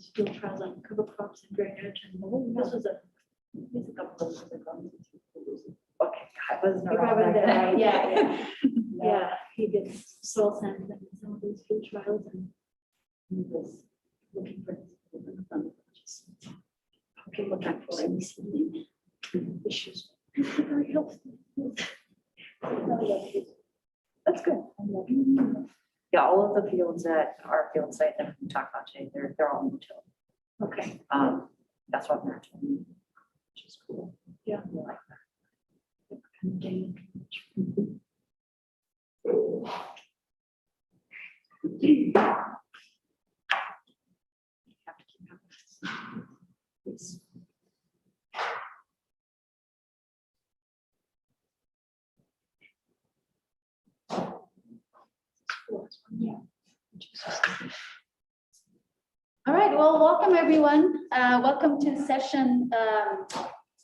these field trials on cover crops and drainage, and this was a couple of years ago. Okay, I wasn't You around probably back did, then. right? Yeah, yeah, he did soil sampling and some of these field trials, and he was looking for just looking for any seedling issues. Very helpful. That's good. Yeah, all of the fields at our field site that we talked about today, they're all no-till. Okay. That's what they're telling me, which is cool. Yeah. I like that. Have to keep up. Please. All right, well, welcome everyone. Welcome to session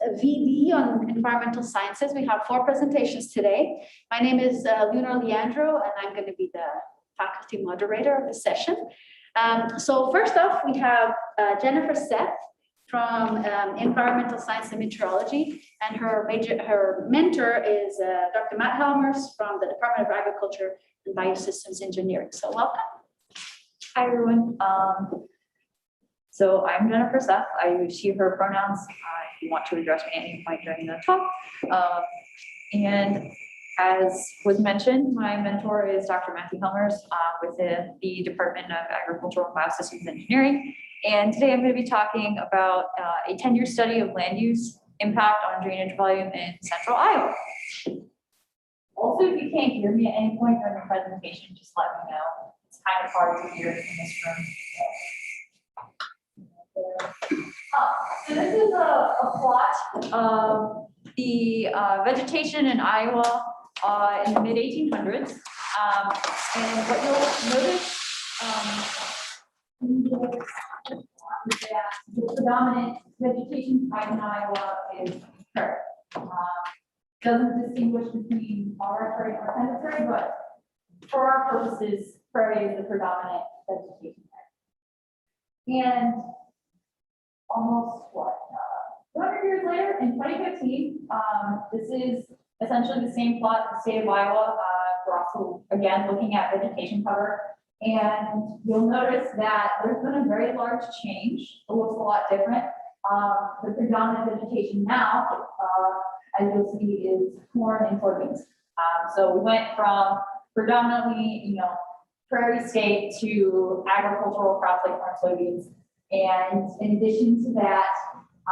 VD on environmental sciences. We have 4 presentations today. My name is Luna Leandro, and I'm going to be the faculty moderator of the session. So first off, we have Jennifer Seth from Environmental Science and Meteorology, and her mentor is Dr. Matt Helmers from the Department of Agriculture and Biosystems Engineering. So welcome. Hi, everyone. So I'm Jennifer Seth. I use she, her pronouns. If you want to address me at any point during the talk. And as was mentioned, my mentor is Dr. Matthew Helmers within the Department of Agricultural and Biosystems Engineering. And today I'm going to be talking about a 10-year study of land use impact on drainage volume in central Iowa. Also, if you can't hear me at any point during the presentation, just let me know. It's kind of hard to hear in this room. So this is a plot of the vegetation in Iowa in the mid-1800s. And what you'll notice is that the predominant vegetation type in Iowa is prairie. Doesn't distinguish between our prairie or kind of prairie, but for our purposes, prairie is the predominant vegetation type. And almost 200 years later, in 2015, this is essentially the same plot in the state of Iowa. We're also, again, looking at vegetation cover. And you'll notice that there's been a very large change. It looks a lot different. The predominant vegetation now, as you'll see, is corn and soybeans. So we went from predominantly, prairie state to agricultural crops like corn, soybeans. And in addition to that, a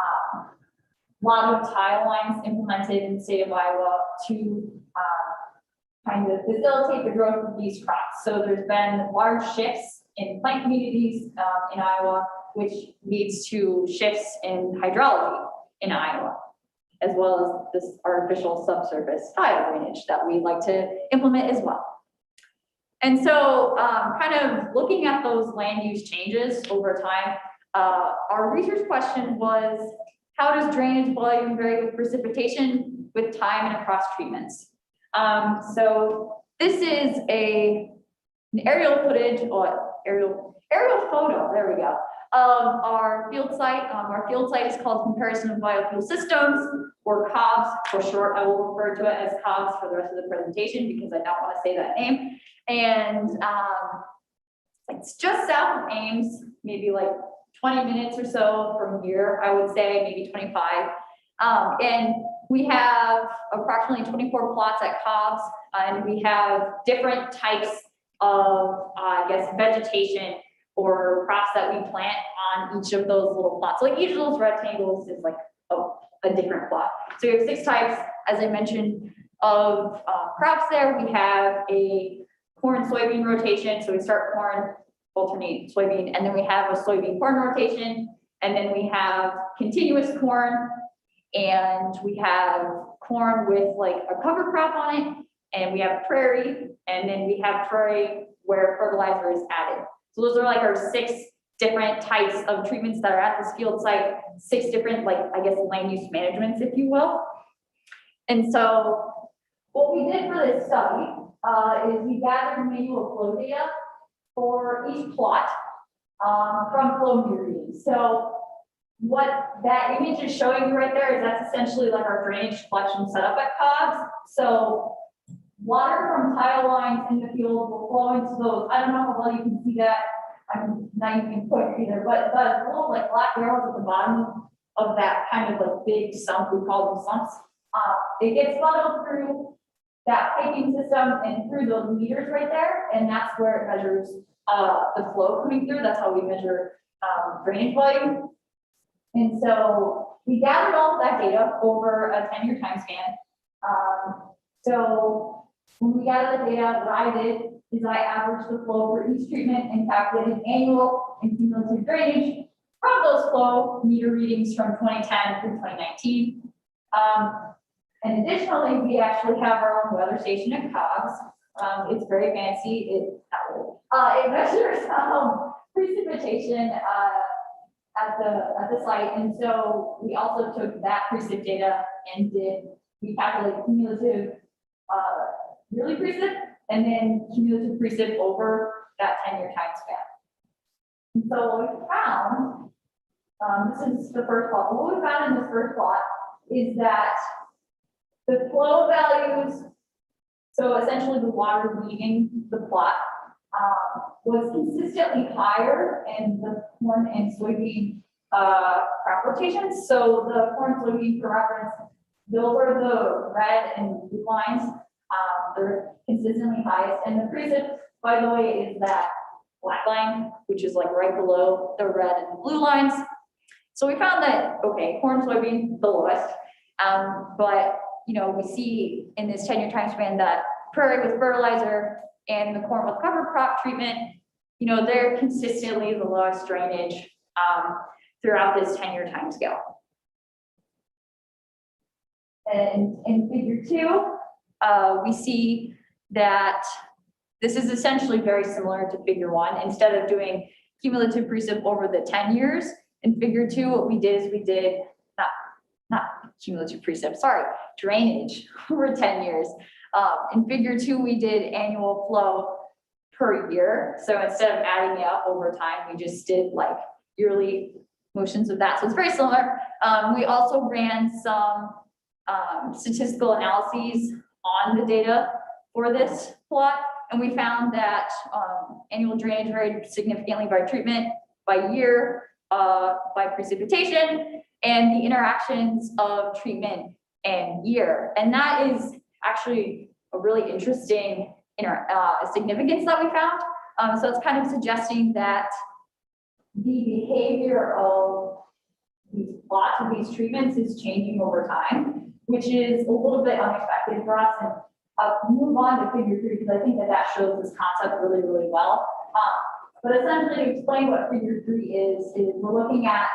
lot of tile lines implemented in the state of Iowa to kind of facilitate the growth of these crops. So there's been large shifts in plant communities in Iowa, which leads to shifts in hydrology in Iowa, as well as this artificial subsurface tile drainage that we like to implement as well. And so kind of looking at those land use changes over time, our research question was, how does drainage volume vary with precipitation, with time, and across treatments? So this is an aerial footage, or aerial photo, there we go, of our field site. Our field site is called Comparison of Biofuel Systems, or COBS for short. I will refer to it as COBS for the rest of the presentation because I don't want to say that name. And it's just south of Ames, maybe like 20 minutes or so from here, I would say, maybe 25. And we have approximately 24 plots at COBS, and we have different types of, vegetation or crops that we plant on each of those little plots. So like each of those rectangles is like a different plot. So we have 6 types, as I mentioned, of crops there. We have a corn soybean rotation. So we start corn, alternate soybean, and then we have a soybean corn rotation, and then we have continuous corn, and we have corn with like a cover crop on it, and we have prairie, and then we have prairie where fertilizer is added. So those are like our 6 different types of treatments that are at this field site, 6 different, land use managements, if you will. And so what we did for this study is we gathered manual flow data for each plot. from flow meter readings. So what that image is showing you right there is that's essentially like our drainage collection setup at Cobb's. So water from tile lines in the field will flow into those. I don't know how well you can see that. I'm not even point either, but the little like black arrows at the bottom of that kind of like big sump, we call them sumps. It gets funneled through that piping system and through those meters right there, and that's where it measures the flow coming through. That's how we measure drainage volume. And so we gathered all of that data over a 10-year time span. So when we gathered the data, what I did is I averaged the flow for each treatment and calculated annual and cumulative drainage from those flow meter readings from 2010 through 2019. And additionally, we actually have our own weather station at Cobb's. It's very fancy. It measures precipitation at the site, and so we also took that precip data and we calculated cumulative yearly precip and then cumulative precip over that 10-year time span. And so what we found, this is the first plot. What we found in this first plot is that the flow values, so essentially the water leaving the plot, was consistently higher in the corn and soybean crop rotations. So the corn and soybean, for reference, those are the red and blue lines. They're consistently highest, and the precip, by the way, is that black line, which is like right below the red and the blue lines. So we found that, okay, corn, soybean, the lowest, but we see in this 10-year time span that prairie with fertilizer and the corn with cover crop treatment, they're consistently the lowest drainage throughout this 10-year time scale. And in figure 2, we see that this is essentially very similar to figure 1. Instead of doing cumulative precip over the 10 years, in figure 2, what we did is we did not cumulative precip, sorry, drainage over 10 years. In figure 2, we did annual flow per year. So instead of adding it up over time, we just did like yearly motions of that. So it's very similar. We also ran some statistical analyses on the data for this plot, and we found that annual drainage varied significantly by treatment, by year, by precipitation, and the interactions of treatment and year. And that is actually a really interesting significance that we found. So it's kind of suggesting that the behavior of these plots of these treatments is changing over time, which is a little bit unexpected for us. And I'll move on to figure 3 because I think that shows this concept really, really well. But essentially to explain what figure 3 is we're looking at,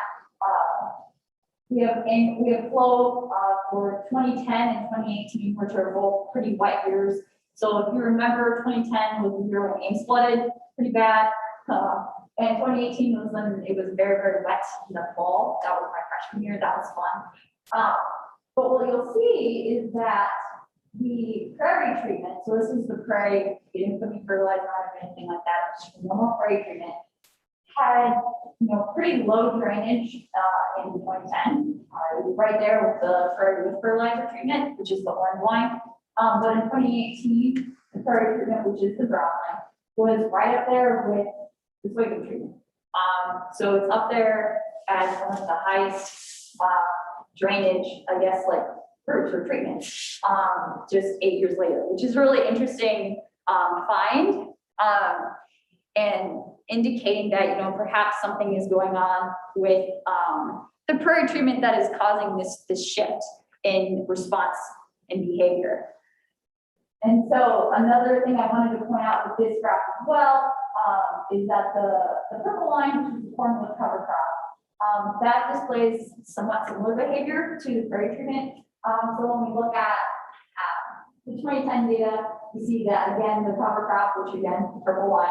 we have flow for 2010 and 2018, which are both pretty wet years. So if you remember, 2010 was the year when Ames flooded pretty bad. And 2018 was when it was very, very wet in the fall. That was my freshman year. That was fun. But what you'll see is that the prairie treatment, so this is the prairie, we didn't put any fertilizer on or anything like that, just normal prairie treatment, had pretty low drainage in 2010. It was right there with the prairie with fertilizer treatment, which is the orange line. But in 2018, the prairie treatment, which is the brown line, was right up there with the soybean treatment. So it's up there as one of the highest drainage, I guess, like fruits or treatment, just 8 years later, which is really interesting find, and indicating that perhaps something is going on with the prairie treatment that is causing this shift in response and behavior. And so another thing I wanted to point out with this graph as well is that the purple line, which is the corn with cover crop, that displays somewhat similar behavior to the prairie treatment. So when we look at the 2010 data, we see that again, the cover crop, which again, the purple line,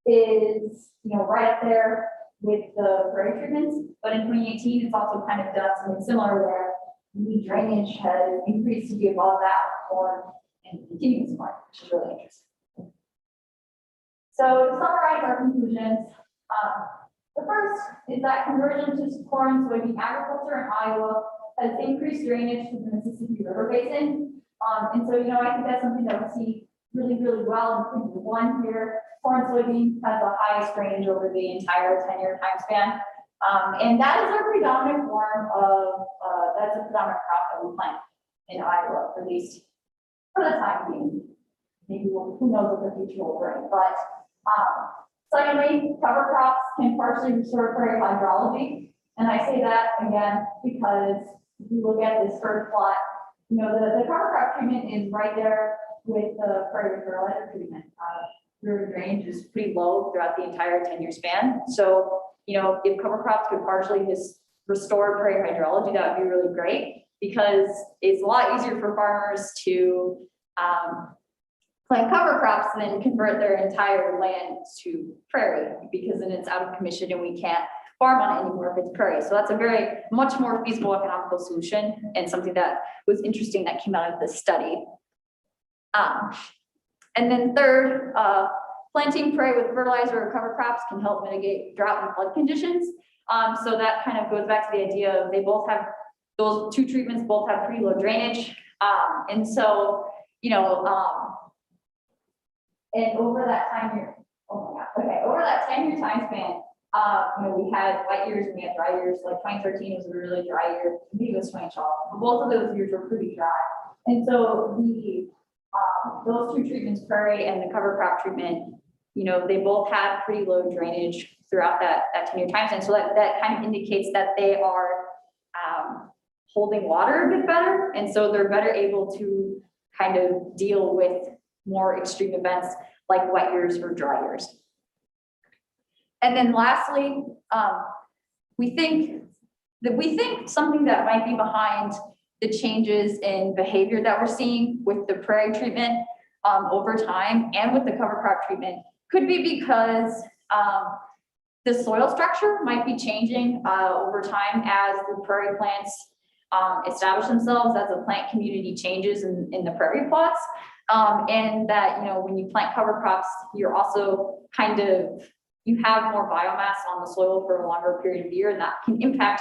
is right up there with the prairie treatments. But in 2018, it's also kind of done something similar where the drainage has increased to be above that corn and continuous corn, which is really interesting. So to summarize our conclusions, The first is that conversion to corn, soybean agriculture in Iowa has increased drainage to the Mississippi River Basin. And so, I think that's something that we see really, really well in figure 1 here. Corn, soybean has the highest drainage over the entire 10-year time span. And that is our predominant form of, that's a predominant crop that we plant in Iowa, at least for the time being. Maybe who knows what the future will bring. But secondly, cover crops can partially restore prairie hydrology. And I say that again because if you look at this first plot, the cover crop treatment is right there with the prairie fertilizer treatment. River drainage is pretty low throughout the entire 10-year span. So, if cover crops could partially just restore prairie hydrology, that would be really great because it's a lot easier for farmers to plant cover crops than convert their entire land to prairie because then it's out of commission and we can't farm on it anymore if it's prairie. So that's a very much more feasible economical solution and something that was interesting that came out of this study. And then third, planting prairie with fertilizer or cover crops can help mitigate drought and flood conditions. So that kind of goes back to the idea of they both have, those two treatments both have pretty low drainage. And so, and over that time year, oh my God, okay, over that 10-year time span, we had wet years and we had dry years. Like 2013 was a really dry year. Maybe it was 2012. But both of those years were pretty dry. And so the those two treatments, prairie and the cover crop treatment, they both had pretty low drainage throughout that 10-year time span. So that kind of indicates that they are holding water a bit better. And so they're better able to kind of deal with more extreme events like wet years or dry years. And then lastly, we think something that might be behind the changes in behavior that we're seeing with the prairie treatment over time and with the cover crop treatment could be because the soil structure might be changing over time as the prairie plants establish themselves, as the plant community changes in the prairie plots. And that, when you plant cover crops, you're also you have more biomass on the soil for a longer period of the year, and that can impact,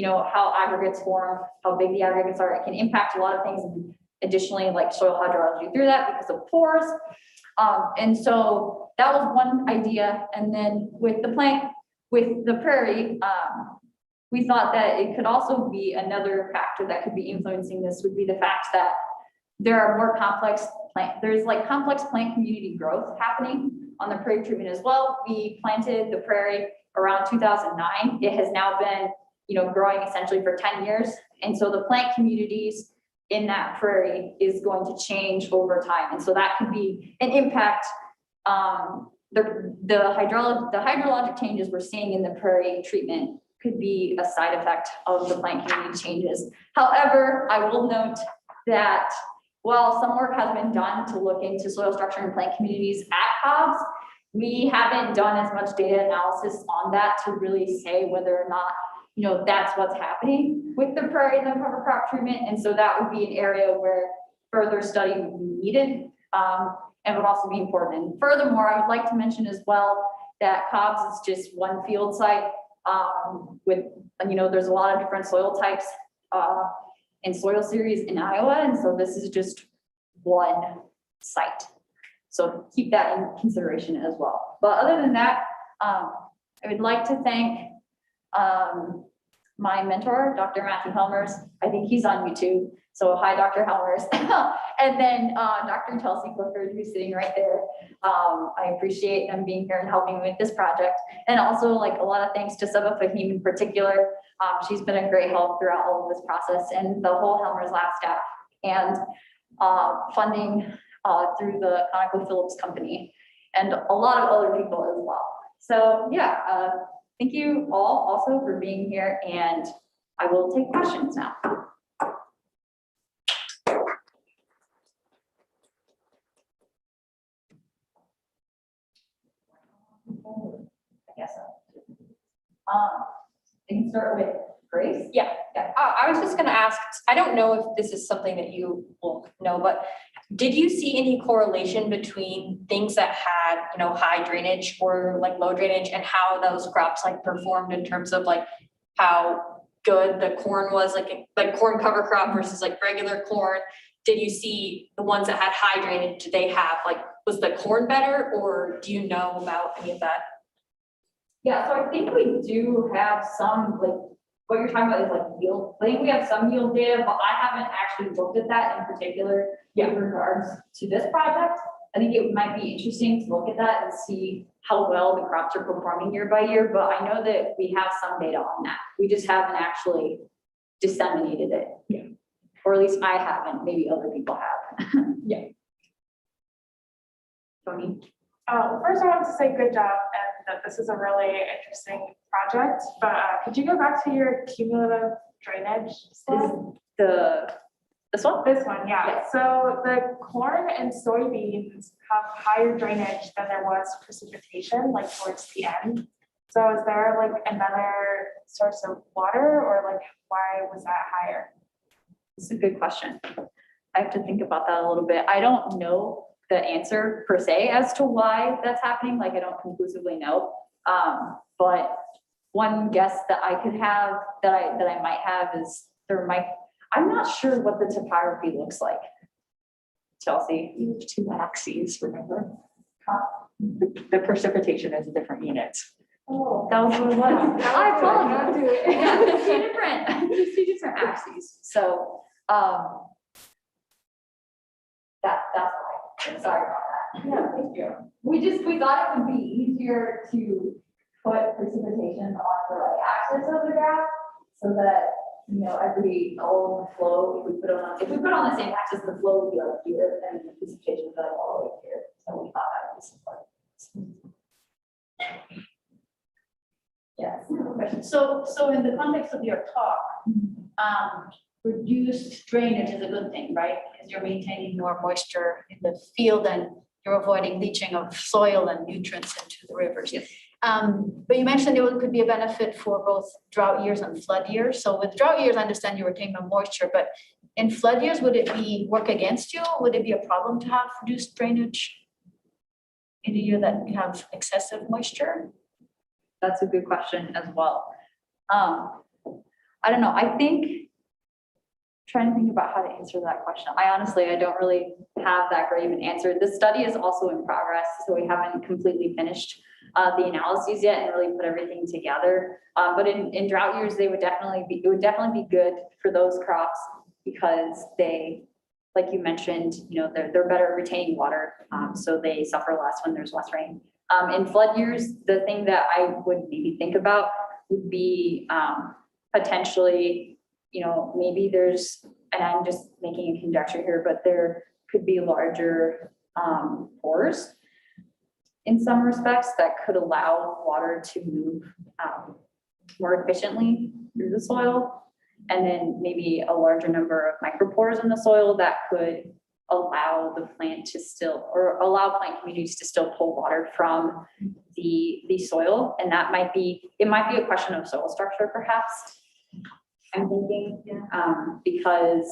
how aggregates form, how big the aggregates are. It can impact a lot of things. And additionally, like soil hydrology through that because of pores. And so that was one idea. And then with the prairie, we thought that it could also be another factor that could be influencing this would be the fact that there are more complex complex plant community growth happening on the prairie treatment as well. We planted the prairie around 2009. It has now been, growing essentially for 10 years. And so the plant communities in that prairie is going to change over time. And so that could be an impact. The hydrologic changes we're seeing in the prairie treatment could be a side effect of the plant community changes. However, I will note that while some work has been done to look into soil structure and plant communities at Cobb's, we haven't done as much data analysis on that to really say whether or not, that's what's happening with the prairie and the cover crop treatment. And so that would be an area where further study would be needed and would also be important. And furthermore, I would like to mention as well that Cobb's is just one field site there's a lot of different soil types and soil series in Iowa. And so this is just one site. So keep that in consideration as well. But other than that, I would like to thank my mentor, Dr. Matthew Helmers. I think he's on YouTube. So hi, Dr. Helmers. And then Dr. Chelsea Clifford, who's sitting right there. I appreciate them being here and helping me with this project. And also a lot of thanks to Sabah Fahim in particular. She's been a great help throughout all of this process and the whole Helmers Lab staff and funding through the ConocoPhillips company and a lot of other people as well. So yeah, thank you all also for being here, and I will take questions now. I guess so. I can start with Grace. Yeah. I was just going to ask, I don't know if this is something that you will know, but did you see any correlation between things that had, high drainage or like low drainage and how those crops like performed in terms of like how good the corn was, like corn cover crop versus like regular corn? Did you see the ones that had high drainage, did they have was the corn better, or do you know about any of that? Yeah, so I think we do have some, what you're talking about is like yield. I think we have some yield data, but I haven't actually looked at that in particular in regards to this project. I think it might be interesting to look at that and see how well the crops are performing year by year, but I know that we have some data on that. We just haven't actually disseminated it. Yeah. Or at least I haven't, maybe other people have. Yeah. Tony? First, I want to say good job and that this is a really interesting project, but could you go back to your cumulative drainage slide? This one? This one, yeah. Yes. So the corn and soybeans have higher drainage than there was precipitation, towards the end. So is there another source of water, or why was that higher? It's a good question. I have to think about that a little bit. I don't know the answer per se as to why that's happening. I don't conclusively know. But one guess that I could have, that I might have, is I'm not sure what the topography looks like. Chelsea? You have two axes, remember? The precipitation is different units. Oh, that was what it was. I apologize. Yeah, there's two different axes. So, that's why. Sorry about that. Yeah, thank you. We thought it would be easier to put precipitation on the right axis of the graph so that, every all the flow, if we put it on the same axis, the flow would be here and the precipitation would be all the way here. So we thought that would be simple. Yes. So in the context of your talk, reduced drainage is a good thing, right? Because you're maintaining more moisture in the field and you're avoiding leaching of soil and nutrients into the rivers. Yes. But you mentioned there could be a benefit for both drought years and flood years. So with drought years, I understand you retain more moisture, but in flood years, would it work against you? Would it be a problem to have reduced drainage in a year that you have excessive moisture? That's a good question as well. I don't know. Trying to think about how to answer that question. I don't really have that great of an answer. The study is also in progress, so we haven't completely finished the analyses yet and really put everything together. But in drought years, it would definitely be good for those crops because they, like you mentioned, they're better at retaining water, so they suffer less when there's less rain. In flood years, the thing that I would maybe think about would be potentially, maybe there's, and I'm just making a conjecture here, but there could be larger pores in some respects that could allow water to move more efficiently through the soil. And then maybe a larger number of micropores in the soil that could allow the plant to allow plant communities to still pull water from the soil. And it might be a question of soil structure, perhaps. I'm thinking, because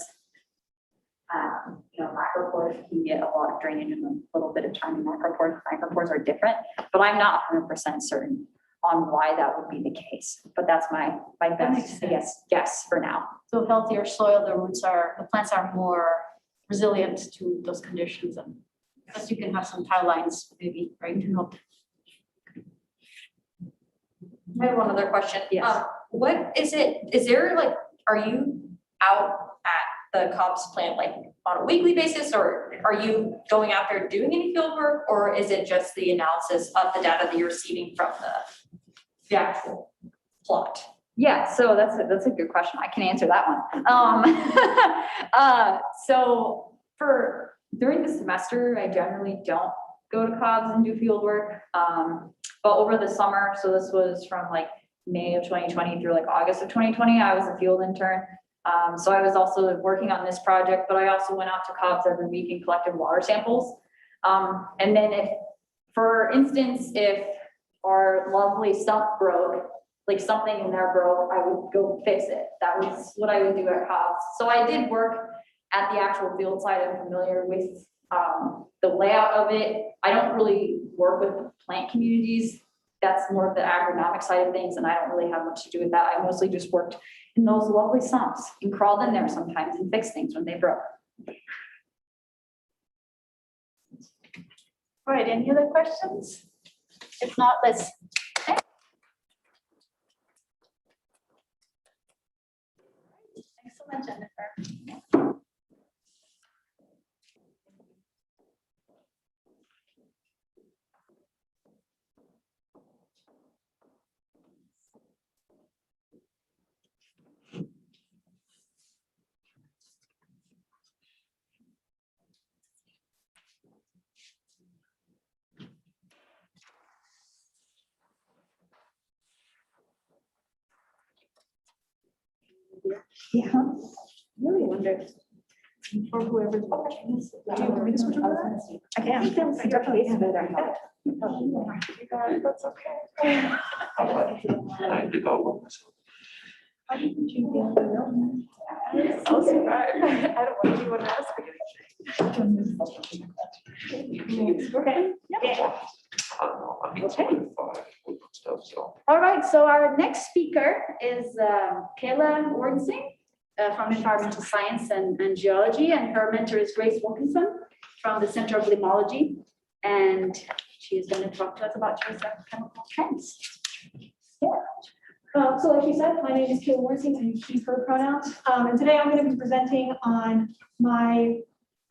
macropores can get a lot of drainage in a little bit of time. And micropores are different, but I'm not 100% certain on why that would be the case. But that's my best, guess for now. So healthier soil, the plants are more resilient to those conditions, and plus you can have some tile lines maybe, right, to help. I have one other question. Yes. Are you out at the COPS plant on a weekly basis, or are you going out there doing any field work, or is it just the analysis of the data that you're receiving from the actual plot? Yeah, so that's a good question. I can answer that one. So during the semester, I generally don't go to COBS and do field work. But over the summer, so this was from May of 2020 through August of 2020, I was a field intern. So I was also working on this project, but I also went out to COBS every week and collected water samples. And then for instance, if our lovely stump broke, something in there broke, I would go fix it. That was what I would do at COBS. So I did work at the actual field site. I'm familiar with The layout of it, I don't really work with the plant communities. That's more of the agronomic side of things, and I don't really have much to do with that. I mostly just worked in those lovely sumps and crawled in there sometimes and fixed things when they broke. All right, any other questions? If not, let's. Okay. Excellent, Jennifer. Yeah. I really wonder. For whoever's watching this. Do you want me to switch over that? I can. I definitely have it. That's okay. I had to go. How did you get the room? I'm so surprised. I don't want anyone to ask me anything. Okay. Yeah. I don't know, I mean, it's 25 stuff, so. All right, so our next speaker is Kayla Wardensing from Environmental Science and Geology, and her mentor is Grace Wilkinson from the Center of Limnology, and she is going to talk to us about geochemical trends. So like she said, my name is Kayla Wardensing, I use she, her pronouns. And today I'm going to be presenting on my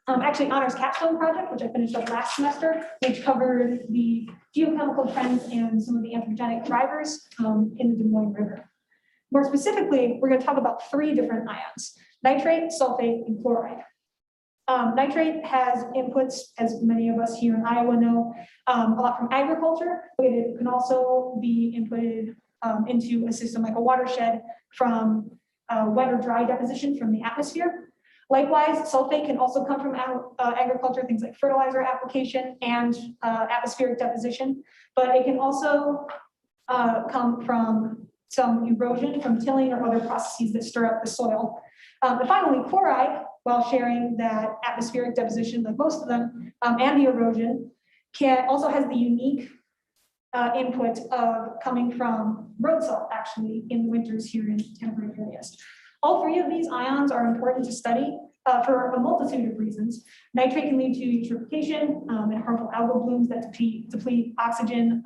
actually honors capstone project, which I finished up last semester, which covered the geochemical trends and some of the anthropogenic drivers in the Des Moines River. More specifically, we're going to talk about 3 different ions: nitrate, sulfate, and chloride. Nitrate has inputs, as many of us here in Iowa know, a lot from agriculture, but it can also be inputted into a system like a watershed from wet or dry deposition from the atmosphere. Likewise, sulfate can also come from agriculture, things like fertilizer application and atmospheric deposition, but it can also come from some erosion from tilling or other processes that stir up the soil. And finally, chloride, while sharing that atmospheric deposition, like most of them, and the erosion, also has the unique input of coming from road salt, actually, in the winters here in temperate areas. All 3 of these ions are important to study for a multitude of reasons. Nitrate can lead to eutrophication and harmful algal blooms that deplete oxygen,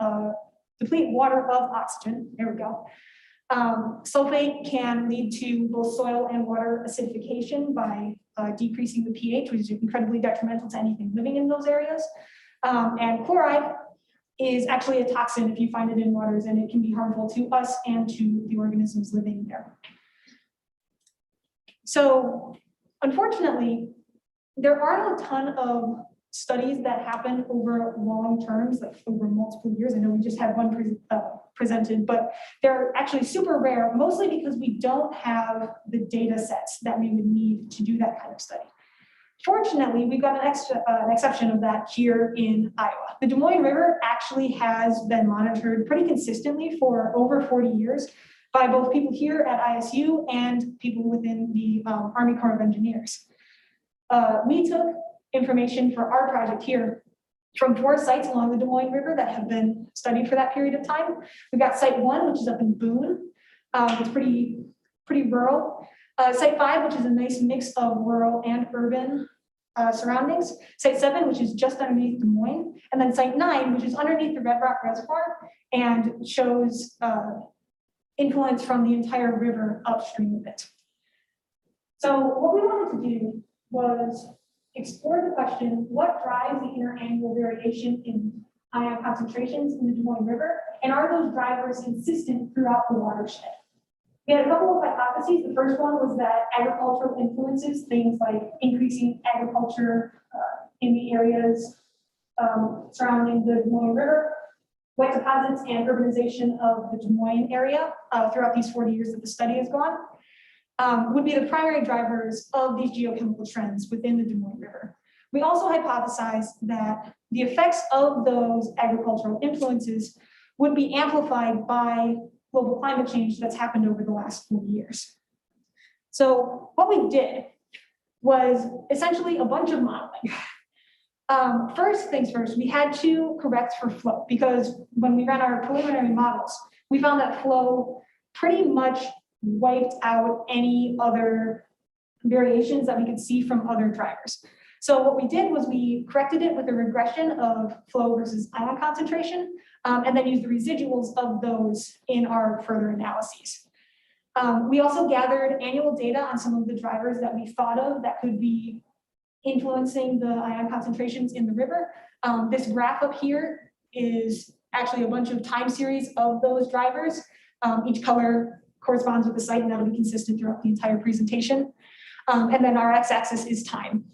deplete water of oxygen. There we go. Sulfate can lead to both soil and water acidification by decreasing the pH, which is incredibly detrimental to anything living in those areas. And chloride is actually a toxin if you find it in waters, and it can be harmful to us and to the organisms living there. So unfortunately, there aren't a ton of studies that happen over long terms, like over multiple years. I know we just had one presented, but they're actually super rare, mostly because we don't have the data sets that we would need to do that kind of study. Fortunately, we've got an exception of that here in Iowa. The Des Moines River actually has been monitored pretty consistently for over 40 years by both people here at ISU and people within the Army Corps of Engineers. We took information for our project here from 4 sites along the Des Moines River that have been studied for that period of time. We've got site 1, which is up in Boone. It's pretty rural. Site 5, which is a nice mix of rural and urban surroundings. Site 7, which is just underneath Des Moines. And then site 9, which is underneath the Red Rock Reservoir and shows influence from the entire river upstream of it. So what we wanted to do was explore the question, what drives the interannual variation in ion concentrations in the Des Moines River, and are those drivers consistent throughout the watershed? We had a couple of hypotheses. The first one was that agricultural influences, things like increasing agriculture in the areas surrounding the Des Moines River, wet deposits, and urbanization of the Des Moines area throughout these 40 years that the study has gone, would be the primary drivers of these geochemical trends within the Des Moines River. We also hypothesized that the effects of those agricultural influences would be amplified by global climate change that's happened over the last 40 years. So what we did was essentially a bunch of modeling. First things first, we had to correct for flow because when we ran our preliminary models, we found that flow pretty much wiped out any other variations that we could see from other drivers. So what we did was we corrected it with a regression of flow versus ion concentration, and then used the residuals of those in our further analyses. We also gathered annual data on some of the drivers that we thought of that could be influencing the ion concentrations in the river. This graph up here is actually a bunch of time series of those drivers. Each color corresponds with the site, and that'll be consistent throughout the entire presentation. And then our x-axis is time.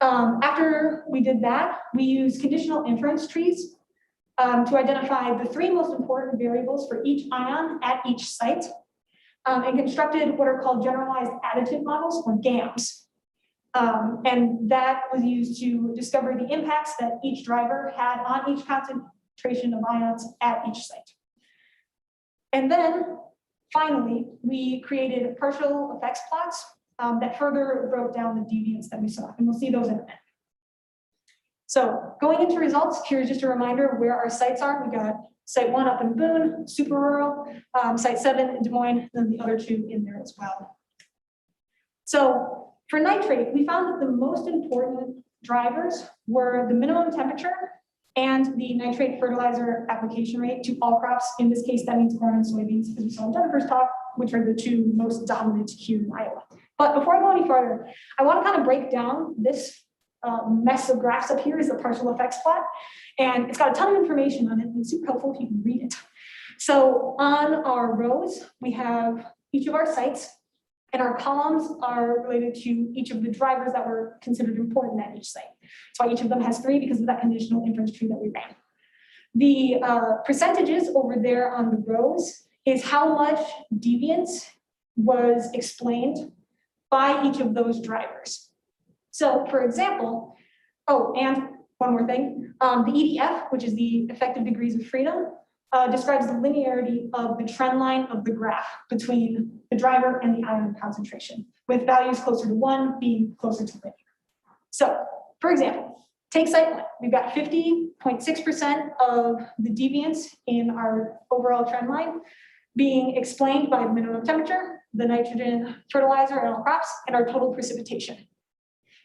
After we did that, we used conditional inference trees to identify the 3 most important variables for each ion at each site, and constructed what are called generalized additive models, or GAMs. And that was used to discover the impacts that each driver had on each concentration of ions at each site. And then finally, we created partial effects plots that further broke down the deviance that we saw, and we'll see those in a minute. So going into results, here's just a reminder of where our sites are. We got site 1 up in Boone, super rural, site 7 in Des Moines, and then the other 2 in there as well. So for nitrate, we found that the most important drivers were the minimum temperature and the nitrate fertilizer application rate to all crops. In this case, that means corn and soybeans, as we saw in Jennifer's talk, which are the 2 most dominant here in Iowa. But before I go any further, I want to kind of break down this mess of graphs up here is the partial effects plot. And it's got a ton of information on it, and it's super helpful if you can read it. So on our rows, we have each of our sites, and our columns are related to each of the drivers that were considered important at each site. So each of them has 3 because of that conditional inference tree that we ran. The percentages over there on the rows is how much deviance was explained by each of those drivers. So for example, and one more thing, the EDF, which is the effective degrees of freedom, describes the linearity of the trend line of the graph between the driver and the ion concentration, with values closer to 1 being closer to linear. So for example, take site 1. We've got 50.6% of the deviance in our overall trend line being explained by the minimum temperature, the nitrogen fertilizer in all crops, and our total precipitation.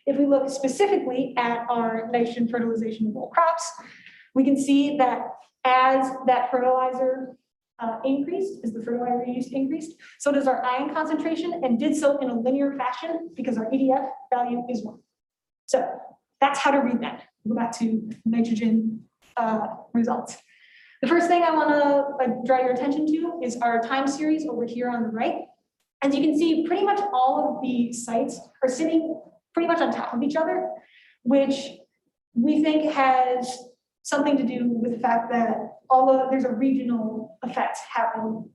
If we look specifically at our nitrogen fertilization of all crops, we can see that as that fertilizer increased, as the fertilizer use increased, so does our ion concentration, and did so in a linear fashion because our EDF value is 1. So that's how to read that. We'll go back to nitrogen results. The first thing I want to draw your attention to is our time series over here on the right. As you can see, pretty much all of the sites are sitting pretty much on top of each other, which we think has something to do with the fact that there's a regional effect happening.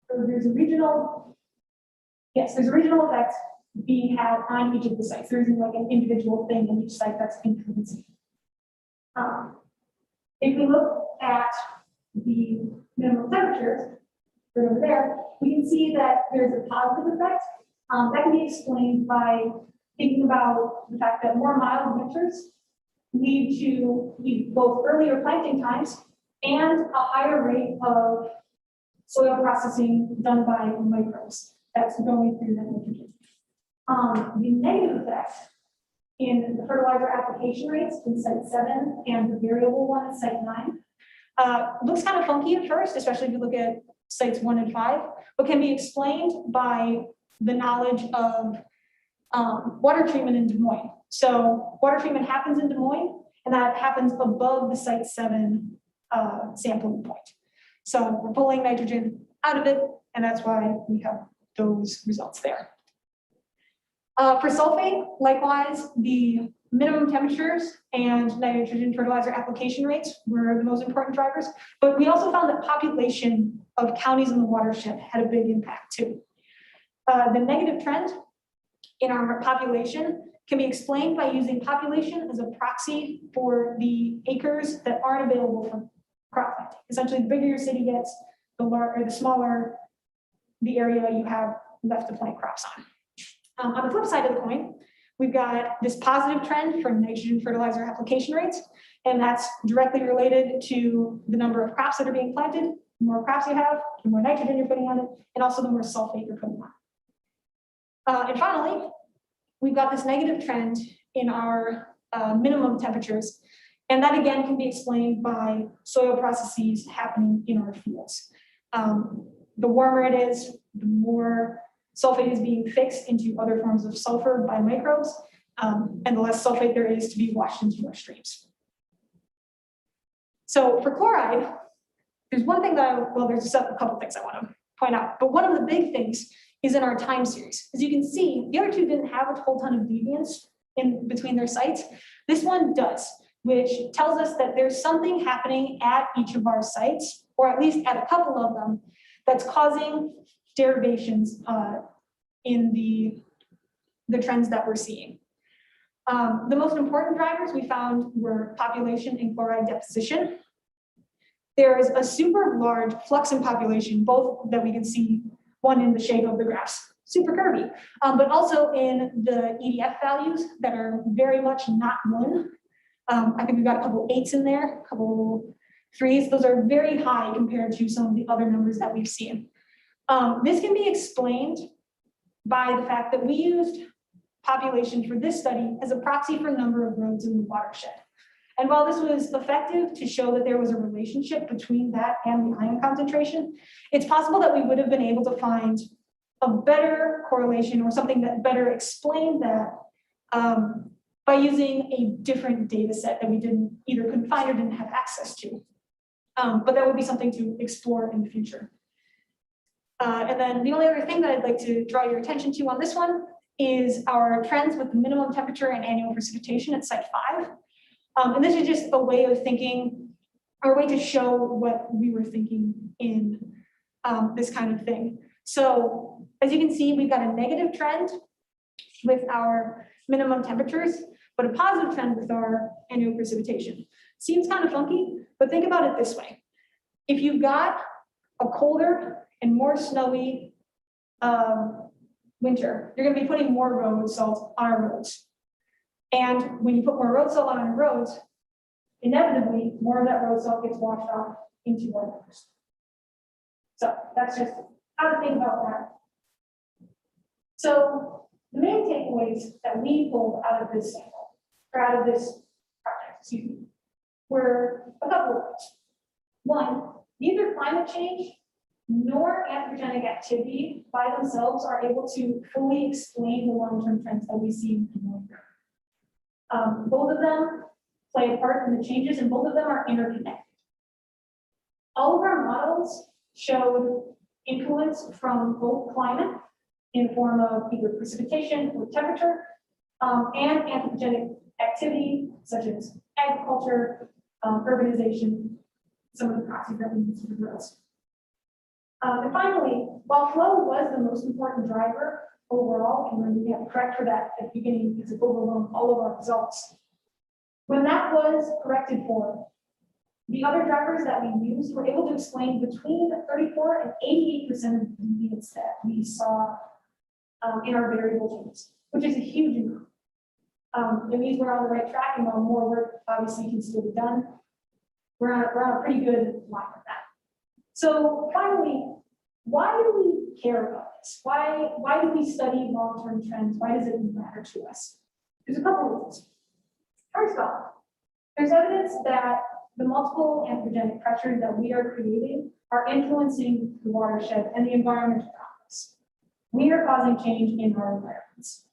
There's a regional effect being had on each of the sites. There isn't like an individual thing in each site that's influencing. If we look at the minimum temperatures right over there, we can see that there's a positive effect that can be explained by thinking about the fact that more mild winters lead to both earlier planting times and a higher rate of soil processing done by microbes that's going through that nitrogen. The negative effect in the fertilizer application rates in site 7 and the variable one at site 9 looks kind of funky at first, especially if you look at sites 1 and 5, but can be explained by the knowledge of water treatment in Des Moines. So water treatment happens in Des Moines, and that happens above the site 7 sampling point. So we're pulling nitrogen out of it, and that's why we have those results there. For sulfate, likewise, the minimum temperatures and nitrogen fertilizer application rates were the most important drivers, but we also found that population of counties in the watershed had a big impact too. The negative trend in our population can be explained by using population as a proxy for the acres that aren't available for crop planting. Essentially, the bigger your city gets, the smaller the area you have left to plant crops on. On the flip side of the coin, We've got this positive trend for nitrogen fertilizer application rates, and that's directly related to the number of crops that are being planted. The more crops you have, the more nitrogen you're putting on it, and also the more sulfate you're putting on it. And finally, we've got this negative trend in our minimum temperatures, and that again can be explained by soil processes happening in our fields. The warmer it is, the more sulfate is being fixed into other forms of sulfur by microbes, and the less sulfate there is to be washed into our streams. So for chloride, there's one thing that there's a couple things I want to point out, but one of the big things is in our time series. As you can see, the other two didn't have a whole ton of deviance in between their sites. This one does, which tells us that there's something happening at each of our sites, or at least at a couple of them, that's causing derivations in the trends that we're seeing. The most important drivers we found were population and chloride deposition. There is a super large flux in population, both that we can see, one in the shape of the graphs, super curvy, but also in the EDF values that are very much not one. I think we've got a couple 8s in there, a couple 3s. Those are very high compared to some of the other numbers that we've seen. This can be explained by the fact that we used population for this study as a proxy for number of roads in the watershed. And while this was effective to show that there was a relationship between that and the ion concentration, it's possible that we would have been able to find a better correlation or something that better explained that by using a different data set that we couldn't find or didn't have access to. But that would be something to explore in the future. And then the only other thing that I'd like to draw your attention to on this one is our trends with the minimum temperature and annual precipitation at site 5. And this is just a way of thinking, or a way to show what we were thinking in this kind of thing. So as you can see, we've got a negative trend with our minimum temperatures, but a positive trend with our annual precipitation. Seems kind of funky, but think about it this way. If you've got a colder and more snowy winter, you're going to be putting more road salt on our roads. And when you put more road salt on our roads, inevitably more of that road salt gets washed off into our rivers. So that's just how to think about that. So the main takeaways that we pulled out of this sample, or out of this project, were a couple of things. One, neither climate change nor anthropogenic activity by themselves are able to fully explain the long-term trends that we see in the world. Both of them play a part in the changes, and both of them are interconnected. All of our models showed influence from both climate in the form of either precipitation or temperature, and anthropogenic activity such as agriculture, urbanization, some of the proxies that we use for growth. And finally, while flow was the most important driver overall, and when we have to correct for that at the beginning because it overwhelmed all of our results, when that was corrected for, the other drivers that we used were able to explain between 34 and 88% of the deviance that we saw in our variable tables, which is a huge amount. It means we're on the right track, and while more work obviously can still be done, we're on a pretty good line with that. So finally, why do we care about this? Why do we study long-term trends? Why does it matter to us? There's a couple of reasons. First off, there's evidence that the multiple anthropogenic pressures that we are creating are influencing the watershed and the environment around us. We are causing change in our environments.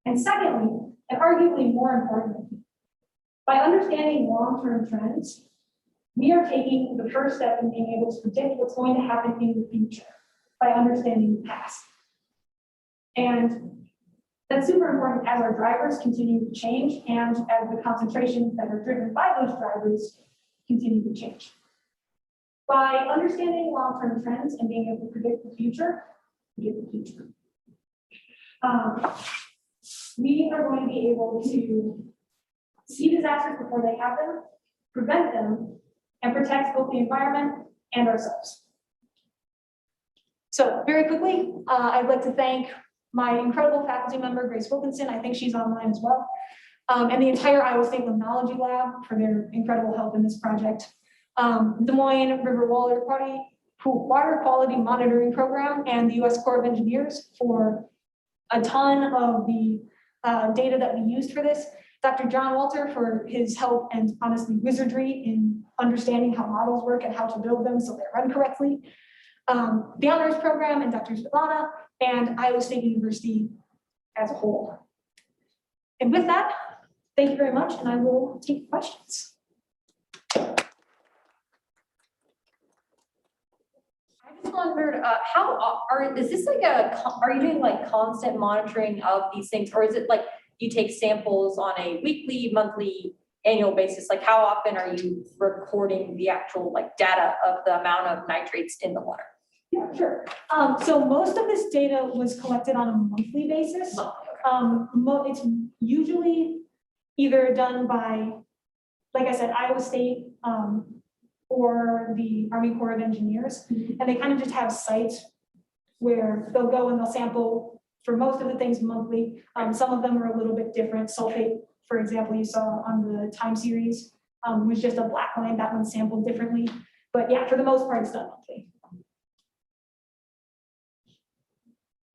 And secondly, and arguably more importantly, by understanding long-term trends, we are taking the first step in being able to predict what's going to happen in the future by understanding the past. And that's super important as our drivers continue to change and as the concentrations that are driven by those drivers continue to change. By understanding long-term trends and being able to predict the future, we are going to be able to see disasters before they happen, prevent them, and protect both the environment and ourselves. So very quickly, I'd like to thank my incredible faculty member, Grace Wilkinson, I think she's online as well, and the entire Iowa State Limnology Lab for their incredible help in this project. Des Moines River Water Quality Monitoring Program and the U.S. Corps of Engineers for a ton of the data that we used for this. Dr. John Walter for his help and honestly wizardry in understanding how models work and how to build them so they run correctly. The honors program and Dr. Svetlana and Iowa State University as a whole. And with that, thank you very much, and I will take questions. I just wondered, is this like are you doing like constant monitoring of these things, or is it like you take samples on a weekly, monthly, annual basis? Like how often are you recording the actual like data of the amount of nitrates in the water? Yeah, sure. So most of this data was collected on a monthly basis. It's usually either done by, like I said, Iowa State or the Army Corps of Engineers, and they kind of just have sites where they'll go and they'll sample for most of the things monthly. Some of them are a little bit different. Sulfate, for example, you saw on the time series was just a black line. That one's sampled differently. But yeah, for the most part, it's done monthly.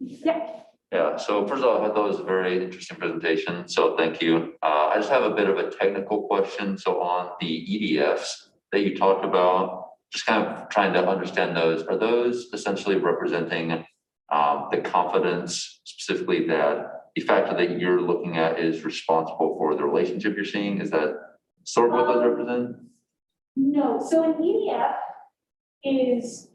Yeah. Yeah, so first of all, I thought that was a very interesting presentation, so thank you. I just have a bit of a technical question. So on the EDFs that you talked about, just kind of trying to understand those, are those essentially representing the confidence specifically that the factor that you're looking at is responsible for the relationship you're seeing? Is that sort of what those represent? No, so an EDF is,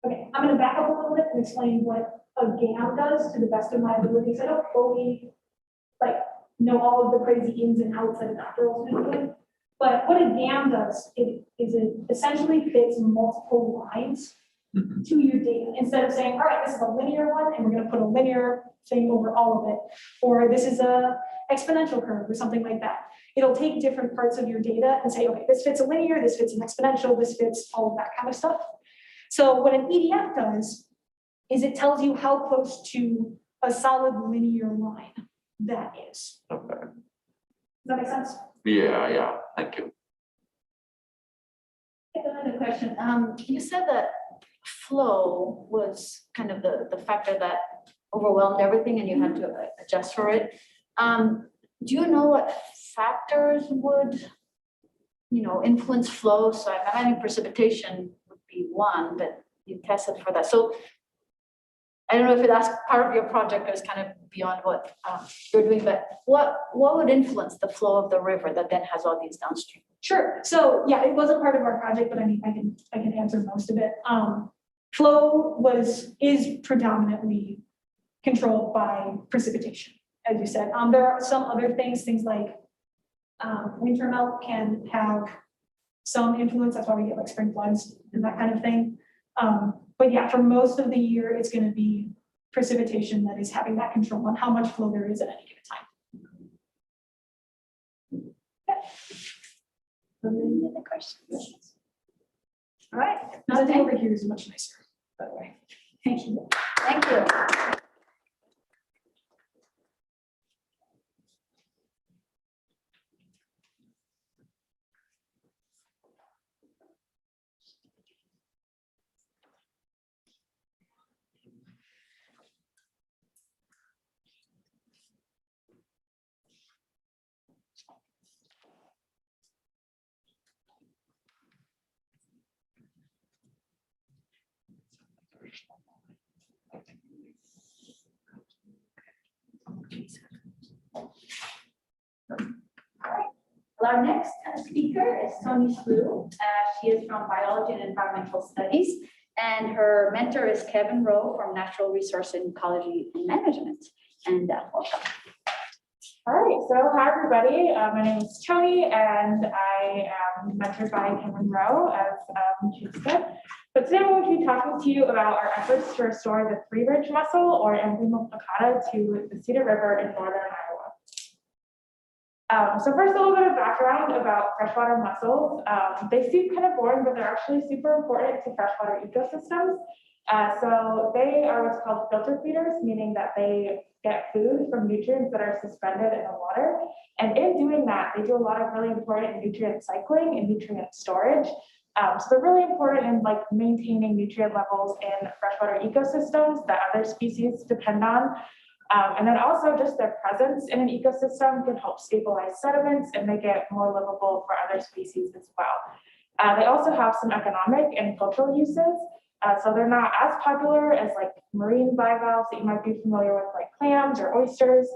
okay, I'm gonna back up a little bit and explain what a GAM does to the best of my abilities. I don't fully know all of the crazy ins and outs that a doctoral student would, but what a GAM does, it essentially fits multiple lines to your data. Instead of saying, all right, this is a linear one, and we're gonna put a linear thing over all of it, or this is a exponential curve or something like that. It'll take different parts of your data and say, okay, this fits a linear, this fits an exponential, this fits all of that kind of stuff. So what an EDF does is it tells you how close to a solid linear line that is. Okay. Does that make sense? Yeah, thank you. I have another question. You said that flow was kind of the factor that overwhelmed everything and you had to adjust for it. Do you know what factors would, influence flow? So I'm imagining precipitation would be one, but you tested for that. So I don't know if that's part of your project or is kind of beyond what you're doing, but what would influence the flow of the river that then has all these downstream? Sure. So yeah, it wasn't part of our project, but I mean, I can answer most of it. Flow is predominantly controlled by precipitation, as you said. There are some other things like winter melt can have some influence. That's why we get like spring floods and that kind of thing. But yeah, for most of the year, it's going to be precipitation that is having that control on how much flow there is at any given time. Any other questions? All right. Nothing over here is much nicer, by the way. Thank you. Thank you. Well, our next speaker is Tony Slew. She is from Biology and Environmental Studies, and her mentor is Kevin Rowe from Natural Resource and Ecology and Management. And welcome. All right, so hi everybody. My name is Tony, and I am mentored by Kevin Rowe, as she said. But today I'm going to be talking to you about our efforts to restore the three-ridge mussel, or Emblema plicata, to the Cedar River in northern Iowa. So first, a little bit of background about freshwater mussels. They seem kind of boring, but they're actually super important to freshwater ecosystems. So they are what's called filter feeders, meaning that they get food from nutrients that are suspended in the water. And in doing that, they do a lot of really important nutrient cycling and nutrient storage. So they're really important in like maintaining nutrient levels in freshwater ecosystems that other species depend on. And then also just their presence in an ecosystem can help stabilize sediments and make it more livable for other species as well. They also have some economic and cultural uses. So they're not as popular as like marine bivalves that you might be familiar with, like clams or oysters,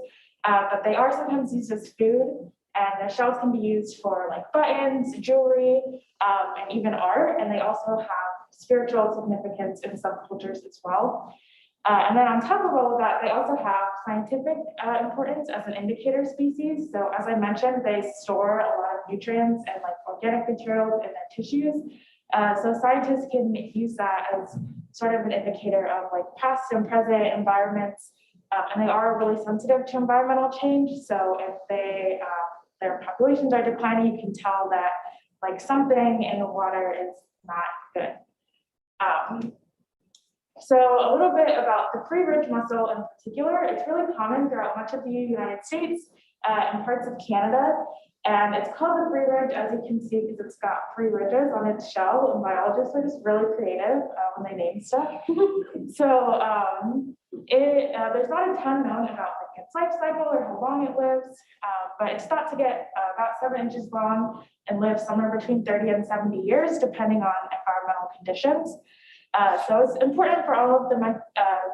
but they are sometimes used as food, and their shells can be used for like buttons, jewelry, and even art. And they also have spiritual significance in some cultures as well. And then on top of all of that, they also have scientific importance as an indicator species. So as I mentioned, they store a lot of nutrients and like organic materials in their tissues. So scientists can use that as sort of an indicator of like past and present environments. And they are really sensitive to environmental change. So if they, their populations are declining, you can tell that like something in the water is not good. So a little bit about the free ridge mussel in particular. It's really common throughout much of the United States and parts of Canada. And it's called the free ridge, as you can see, because it's got 3 ridges on its shell. And biologists are just really creative when they name stuff. So there's not a ton known about like its life cycle or how long it lives, but it's thought to get about 7 inches long and live somewhere between 30 and 70 years, depending on environmental conditions. So it's important for all of the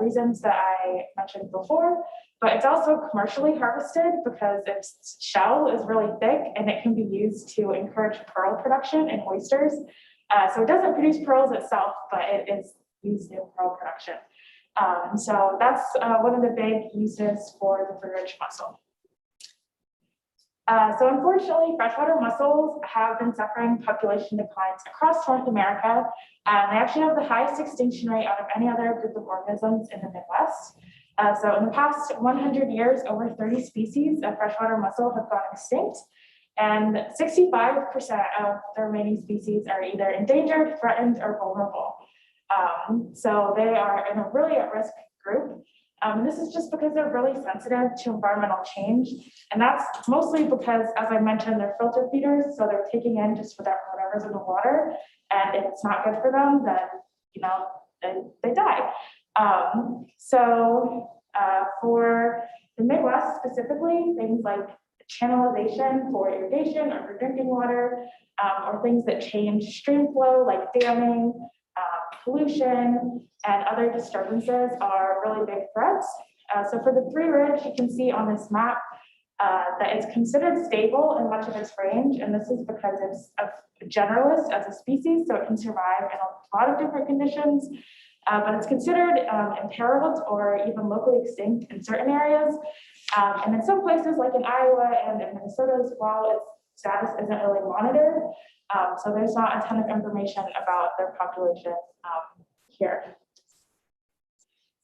reasons that I mentioned before, but it's also commercially harvested because its shell is really thick and it can be used to encourage pearl production in oysters. So it doesn't produce pearls itself, but it is used in pearl production. So that's one of the big uses for the free ridge mussel. So unfortunately, freshwater mussels have been suffering population declines across North America. They actually have the highest extinction rate out of any other group of organisms in the Midwest. So in the past 100 years, over 30 species of freshwater mussel have gone extinct, and 65% of the remaining species are either endangered, threatened, or vulnerable. So they are in a really at-risk group. And this is just because they're really sensitive to environmental change. And that's mostly because, as I mentioned, they're filter feeders. So they're taking in just whatever's in the water. And if it's not good for them, then, you know, they die. For the Midwest specifically, things like channelization for irrigation or for drinking water, or things that change stream flow like damming, pollution, and other disturbances are really big threats. So for the free ridge, you can see on this map that it's considered stable in much of its range, and this is because it's a generalist as a species, so it can survive in a lot of different conditions, but it's considered imperiled or even locally extinct in certain areas. And in some places, like in Iowa and in Minnesota as well, its status isn't really monitored. So there's not a ton of information about their population here.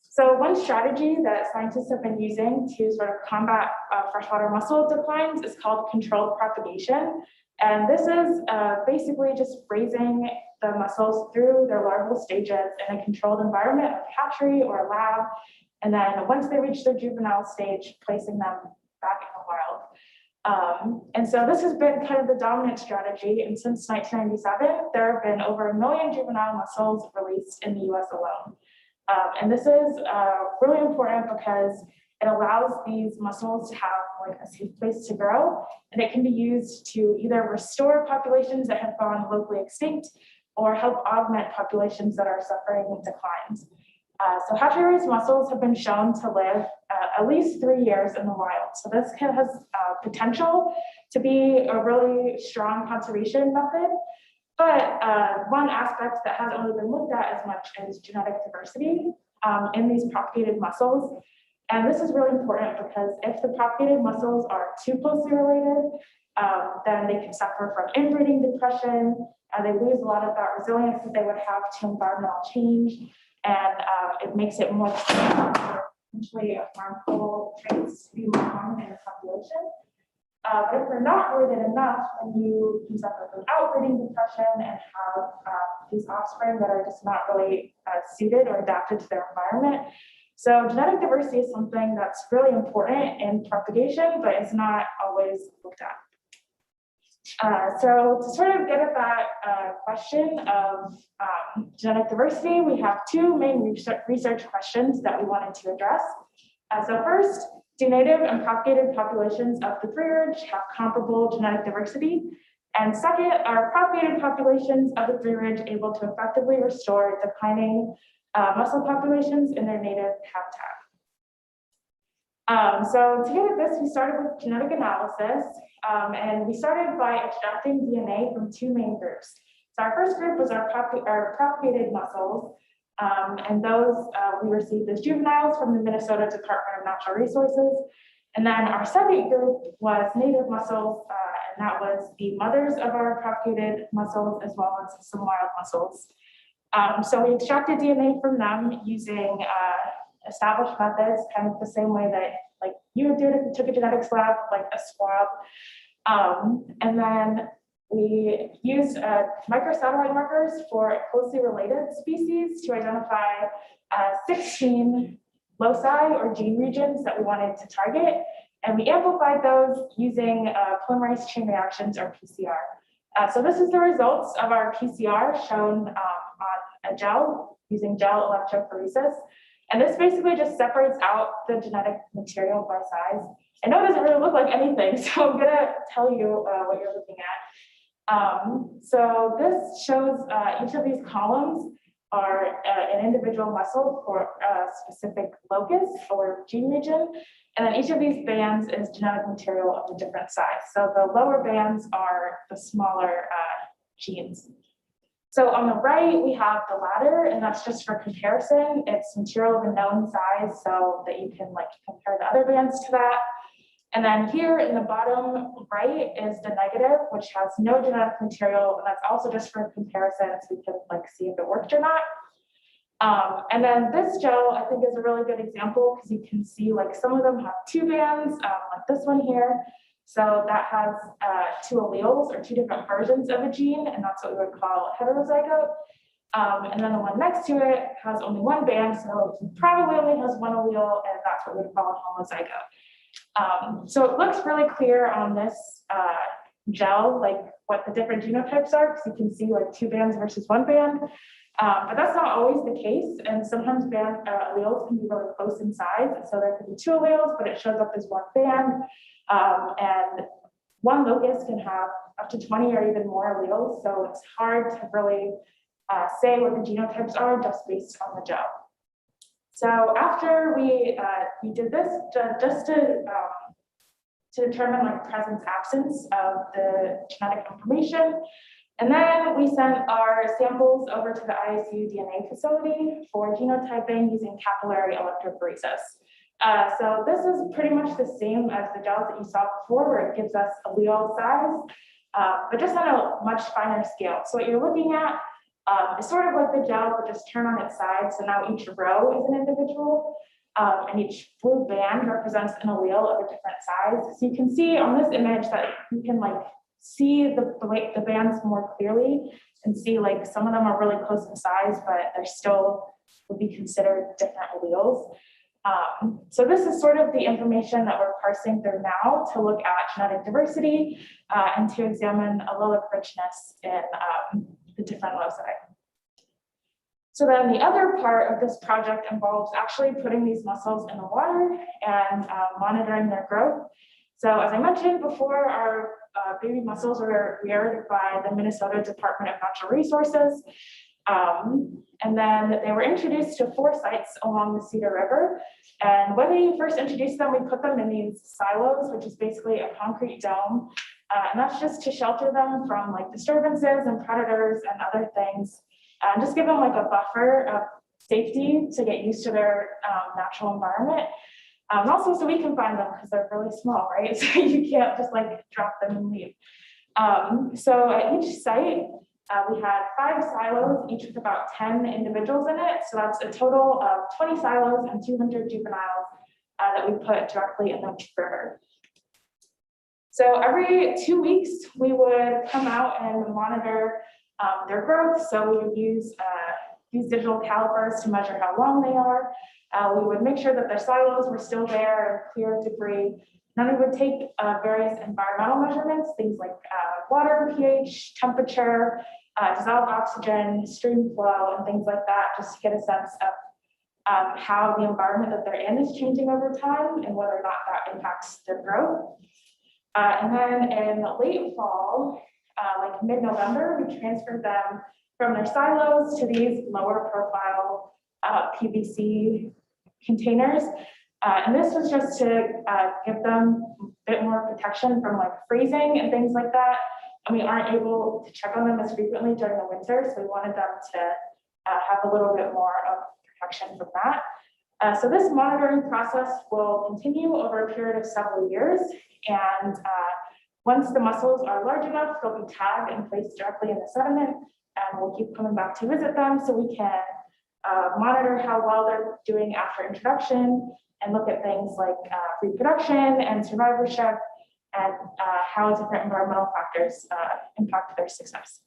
So one strategy that scientists have been using to sort of combat freshwater mussel declines is called controlled propagation. And this is basically just raising the mussels through their larval stages in a controlled environment, a hatchery or a lab. And then once they reach their juvenile stage, placing them back in the wild. And so this has been kind of the dominant strategy. And since 1997, there have been over 1 million juvenile mussels released in the US alone. And this is really important because it allows these mussels to have like a safe place to grow, and it can be used to either restore populations that have gone locally extinct or help augment populations that are suffering declines. So hatchery-raised mussels have been shown to live at least 3 years in the wild. So this has potential to be a really strong conservation method. But one aspect that hasn't really been looked at as much is genetic diversity in these propagated mussels. And this is really important because if the propagated mussels are too closely related, then they can suffer from inbreeding depression. They lose a lot of that resilience that they would have to environmental change. And it makes it more potentially harmful traits to be more common in the population. But if they're not related enough, then you suffer from outbreeding depression and have these offspring that are just not really suited or adapted to their environment. So genetic diversity is something that's really important in propagation, but it's not always looked at. So to sort of get at that question of genetic diversity, we have two main research questions that we wanted to address. So first, do native and propagated populations of the Prairie have comparable genetic diversity? And second, are propagated populations of the Prairie able to effectively restore declining mussel populations in their native habitat? So to get at this, we started with genetic analysis, and we started by extracting DNA from two main groups. So our first group was our propagated mussels, and those we received as juveniles from the Minnesota Department of Natural Resources. And then our second group was native mussels, and that was the mothers of our propagated mussels as well as some wild mussels. So we extracted DNA from them using established methods, kind of the same way that like you would do it if you took a genetics lab, like a swab. And then we used microsatellite markers for closely related species to identify 16 loci or gene regions that we wanted to target. And we amplified those using polymerase chain reactions or PCR. So this is the results of our PCR shown on a gel using gel electrophoresis. And this basically just separates out the genetic material by size. I know it doesn't really look like anything, so I'm gonna tell you what you're looking at. So this shows each of these columns are an individual mussel for a specific locus or gene region. And then each of these bands is genetic material of a different size. So the lower bands are the smaller genes. So on the right, we have the latter, and that's just for comparison. It's material of a known size so that you can like compare the other bands to that. And then here in the bottom right is the negative, which has no genetic material, and that's also just for comparison so we can like see if it worked or not. And then this gel, I think, is a really good example because you can see like some of them have two bands, like this one here. So that has two alleles or two different versions of a gene, and that's what we would call heterozygote. And then the one next to it has only one band, so it probably only has one allele, and that's what we would call a homozygote. So it looks really clear on this gel, like what the different genotypes are, because you can see like two bands versus one band. But that's not always the case, and sometimes band alleles can be really close in size. So there could be two alleles, but it shows up as one band. And one locus can have up to 20 or even more alleles, so it's hard to really say what the genotypes are just based on the gel. So after we did this, just to determine like presence absence of the genetic information, and then we sent our samples over to the ISU DNA facility for genotyping using capillary electrophoresis. So this is pretty much the same as the gels that you saw before, where it gives us allele size, but just on a much finer scale. So what you're looking at is sort of like the gel, but just turn on its side. So now each row is an individual, and each blue band represents an allele of a different size. So you can see on this image that you can like see the bands more clearly and see like some of them are really close in size, but they're still would be considered different alleles. So this is sort of the information that we're parsing through now to look at genetic diversity and to examine allelic richness in the different loci. So then the other part of this project involves actually putting these mussels in the water and monitoring their growth. So as I mentioned before, our baby mussels were reared by the Minnesota Department of Natural Resources. And then they were introduced to 4 sites along the Cedar River. And when we first introduced them, we put them in these silos, which is basically a concrete dome. And that's just to shelter them from like disturbances and predators and other things. And just give them like a buffer of safety to get used to their natural environment. And also so we can find them because they're really small, right? So you can't just like drop them and leave. So at each site, we had 5 silos, each with about 10 individuals in it. So that's a total of 20 silos and 200 juveniles that we put directly in the river. So every 2 weeks, we would come out and monitor their growth. So we would use digital calipers to measure how long they are. We would make sure that their silos were still there and clear of debris. Then we would take various environmental measurements, things like water pH, temperature, dissolved oxygen, stream flow, and things like that, just to get a sense of how the environment that they're in is changing over time and whether or not that impacts their growth. And then in late fall, like mid-November, we transferred them from their silos to these lower profile PVC containers. And this was just to give them a bit more protection from like freezing and things like that. And we aren't able to check on them as frequently during the winter, so we wanted them to have a little bit more of protection from that. So this monitoring process will continue over a period of several years. And once the mussels are large enough, they'll be tagged and placed directly in the sediment. And we'll keep coming back to visit them so we can monitor how well they're doing after introduction and look at things like reproduction and survivorship and how different environmental factors impact their success.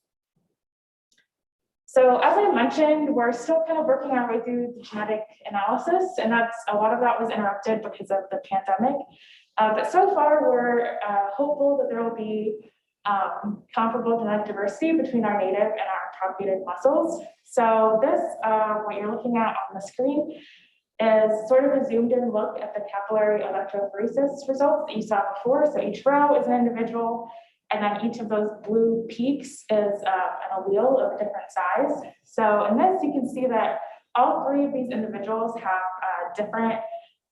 So as I mentioned, we're still kind of working our way through the genetic analysis, and that's a lot of that was interrupted because of the pandemic. But so far, we're hopeful that there will be comparable genetic diversity between our native and our propagated mussels. So this, what you're looking at on the screen, is sort of a zoomed in look at the capillary electrophoresis results that you saw before. So each row is an individual, and then each of those blue peaks is an allele of different size. So in this, you can see that all three of these individuals have different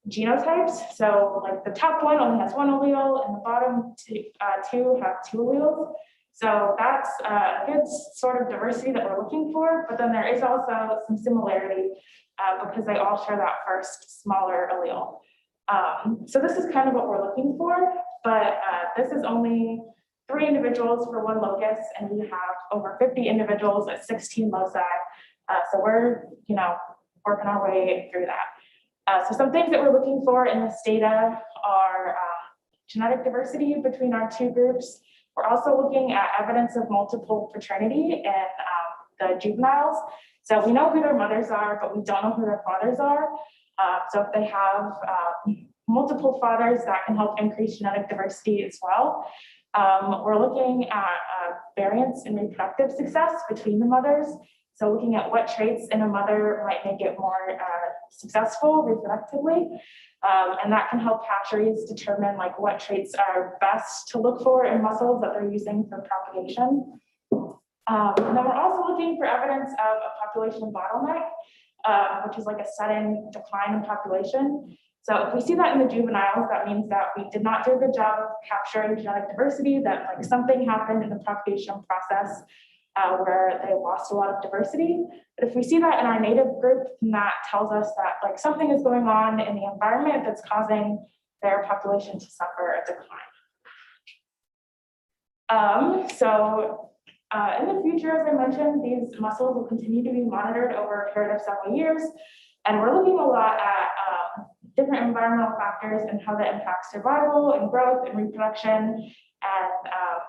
genotypes. So like the top one only has one allele, and the bottom two have two alleles. So that's a good sort of diversity that we're looking for, but then there is also some similarity because they all share that first smaller allele. So this is kind of what we're looking for, but this is only 3 individuals for one locus, and we have over 50 individuals at 16 loci. So we're, working our way through that. So some things that we're looking for in this data are genetic diversity between our 2 groups. We're also looking at evidence of multiple paternity in the juveniles. So we know who their mothers are, but we don't know who their fathers are. So if they have multiple fathers, that can help increase genetic diversity as well. We're looking at variance in reproductive success between the mothers. So looking at what traits in a mother might make it more successful reproductively. And that can help hatcheries determine like what traits are best to look for in mussels that they're using for propagation. And then we're also looking for evidence of a population bottleneck, which is like a sudden decline in population. So if we see that in the juveniles, that means that we did not do a good job of capturing genetic diversity, that like something happened in the propagation process where they lost a lot of diversity. But if we see that in our native group, then that tells us that like something is going on in the environment that's causing their population to suffer a decline. In the future, as I mentioned, these mussels will continue to be monitored over a period of several years. And we're looking a lot at different environmental factors and how that impacts survival and growth and reproduction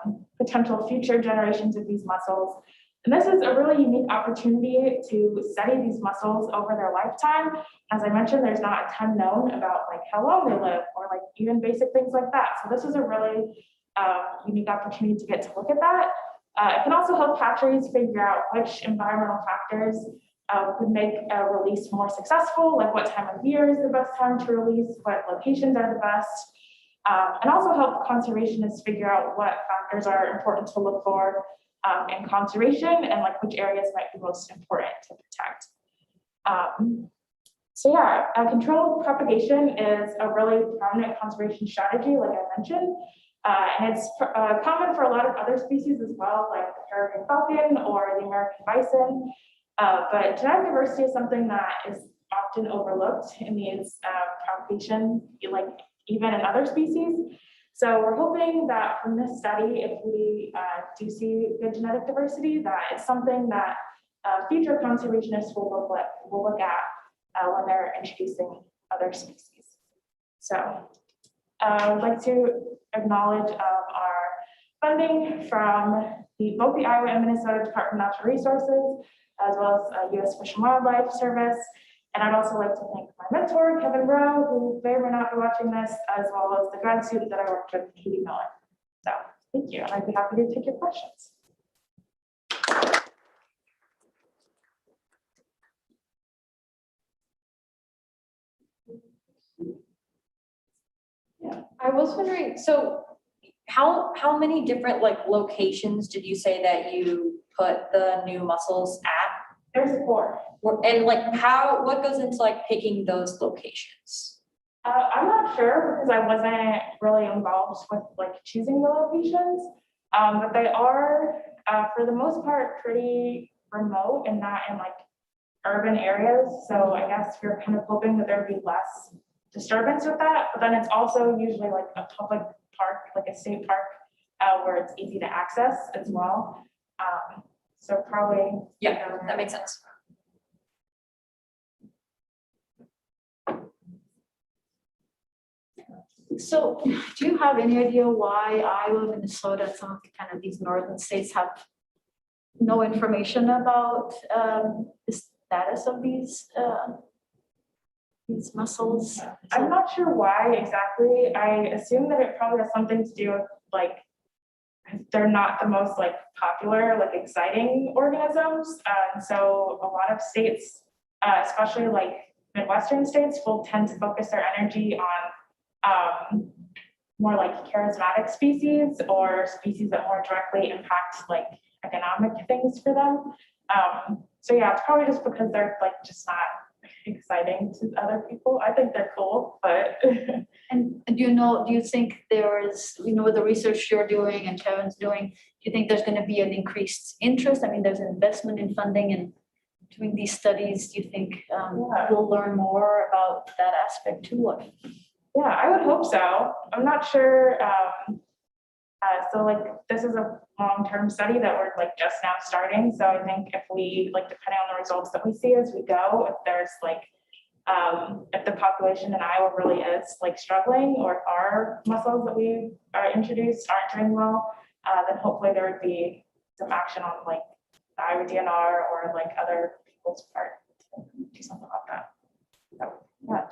and potential future generations of these mussels. And this is a really unique opportunity to study these mussels over their lifetime. As I mentioned, there's not a ton known about like how long they live or like even basic things like that. So this is a really unique opportunity to get to look at that. It can also help hatcheries figure out which environmental factors could make a release more successful, like what time of year is the best time to release, what locations are the best, and also help conservationists figure out what factors are important to look for in conservation and like which areas might be most important to protect. Controlled propagation is a really prominent conservation strategy, like I mentioned. And it's common for a lot of other species as well, like the peregrine falcon or the American bison. But genetic diversity is something that is often overlooked in these propagation, like even in other species. So we're hoping that from this study, if we do see good genetic diversity, that it's something that future conservationists will look at when they're introducing other species. So I would like to acknowledge funding from both the Iowa and Minnesota Department of Natural Resources, as well as U.S. Fish and Wildlife Service. And I'd also like to thank my mentor, Kevin Rowe, who may or may not be watching this, as well as the grad student that I worked with, Katie Miller. So thank you, and I'd be happy to take your questions. I was wondering, so how many different like locations did you say that you put the new mussels at? There's 4. And like what goes into like picking those locations? I'm not sure because I wasn't really involved with like choosing the locations, but they are, for the most part, pretty remote and not in like urban areas. So I guess you're kind of hoping that there'd be less disturbance with that, but then it's also usually like a public park, like a state park, where it's easy to access as well. So probably. Yeah, that makes sense. So do you have any idea why Iowa, Minnesota, some of the kind of these northern states have no information about the status of these mussels? I'm not sure why exactly. I assume that it probably has something to do with like, they're not the most like popular, like exciting organisms. And so a lot of states, especially like Midwestern states, will tend to focus their energy on more like charismatic species or species that more directly impact like economic things for them. So yeah, it's probably just because they're like just not exciting to other people. I think they're cool, but And do you think there is, with the research you're doing and Kevin's doing, do you think there's going to be an increased interest? I mean, there's investment in funding and doing these studies. Do you think we'll learn more about that aspect too? yeah, I would hope so. I'm not sure. So like this is a long-term study that we're like just now starting. So I think if we like, depending on the results that we see as we go, if there's like, if the population in Iowa really is like struggling, or if our mussels that we are introduced aren't doing well, then hopefully there would be some action on like the Iowa DNR or like other people's part to do something about that. So, yeah.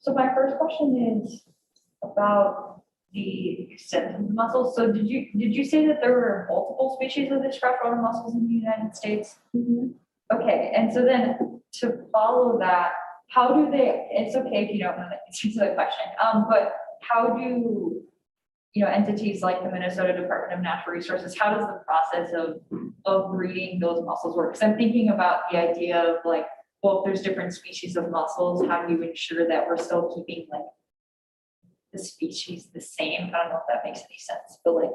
So my first question is about the extent of the mussels. So did you say that there were multiple species of the freshwater mussels in the United States? Mm-hmm. Okay, and so then to follow that, how do they, it's okay if you don't know the answer to the question, but how do, entities like the Minnesota Department of Natural Resources, how does the process of breeding those mussels work? Because I'm thinking about the idea of like, well, if there's different species of mussels, how do you ensure that we're still keeping like the species the same? I don't know if that makes any sense, but like,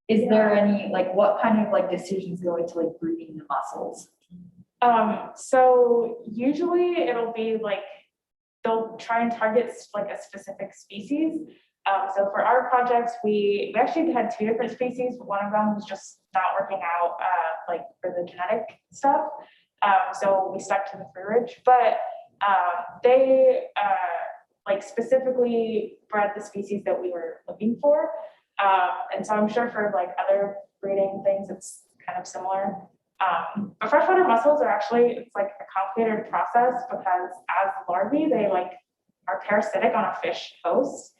is there any, like, what kind of like decisions go into like breeding the mussels? So usually it'll be like, they'll try and target like a specific species. So for our projects, we actually had 2 different species, but one of them was just not working out, like for the genetic stuff. So we stuck to the fruiterage, but they like specifically bred the species that we were looking for. And so I'm sure for like other breeding things, it's kind of similar. But freshwater mussels are actually, it's like a complicated process because as larvae, they like are parasitic on a fish host.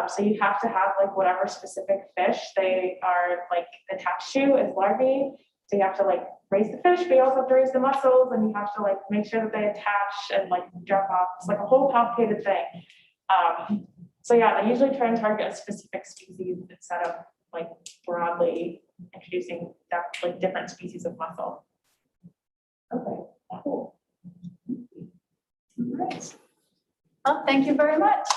So you have to have like whatever specific fish they are like attached to as larvae. So you have to like raise the fish, but you also have to raise the mussels, and you have to like make sure that they attach and like drop off. It's like a whole complicated thing. So yeah, they usually try and target a specific species instead of like broadly introducing that like different species of mussel. Okay, cool. Right. Well, thank you very much.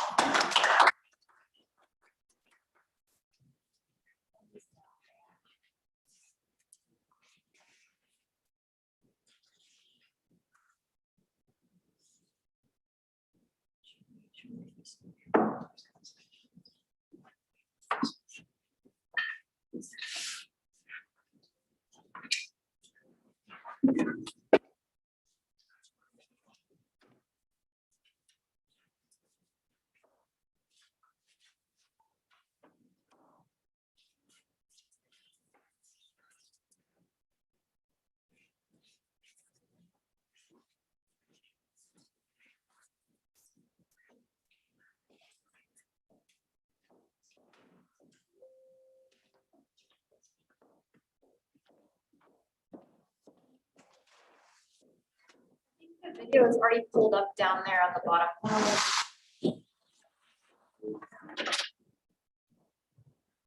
video is already pulled up down there on the bottom.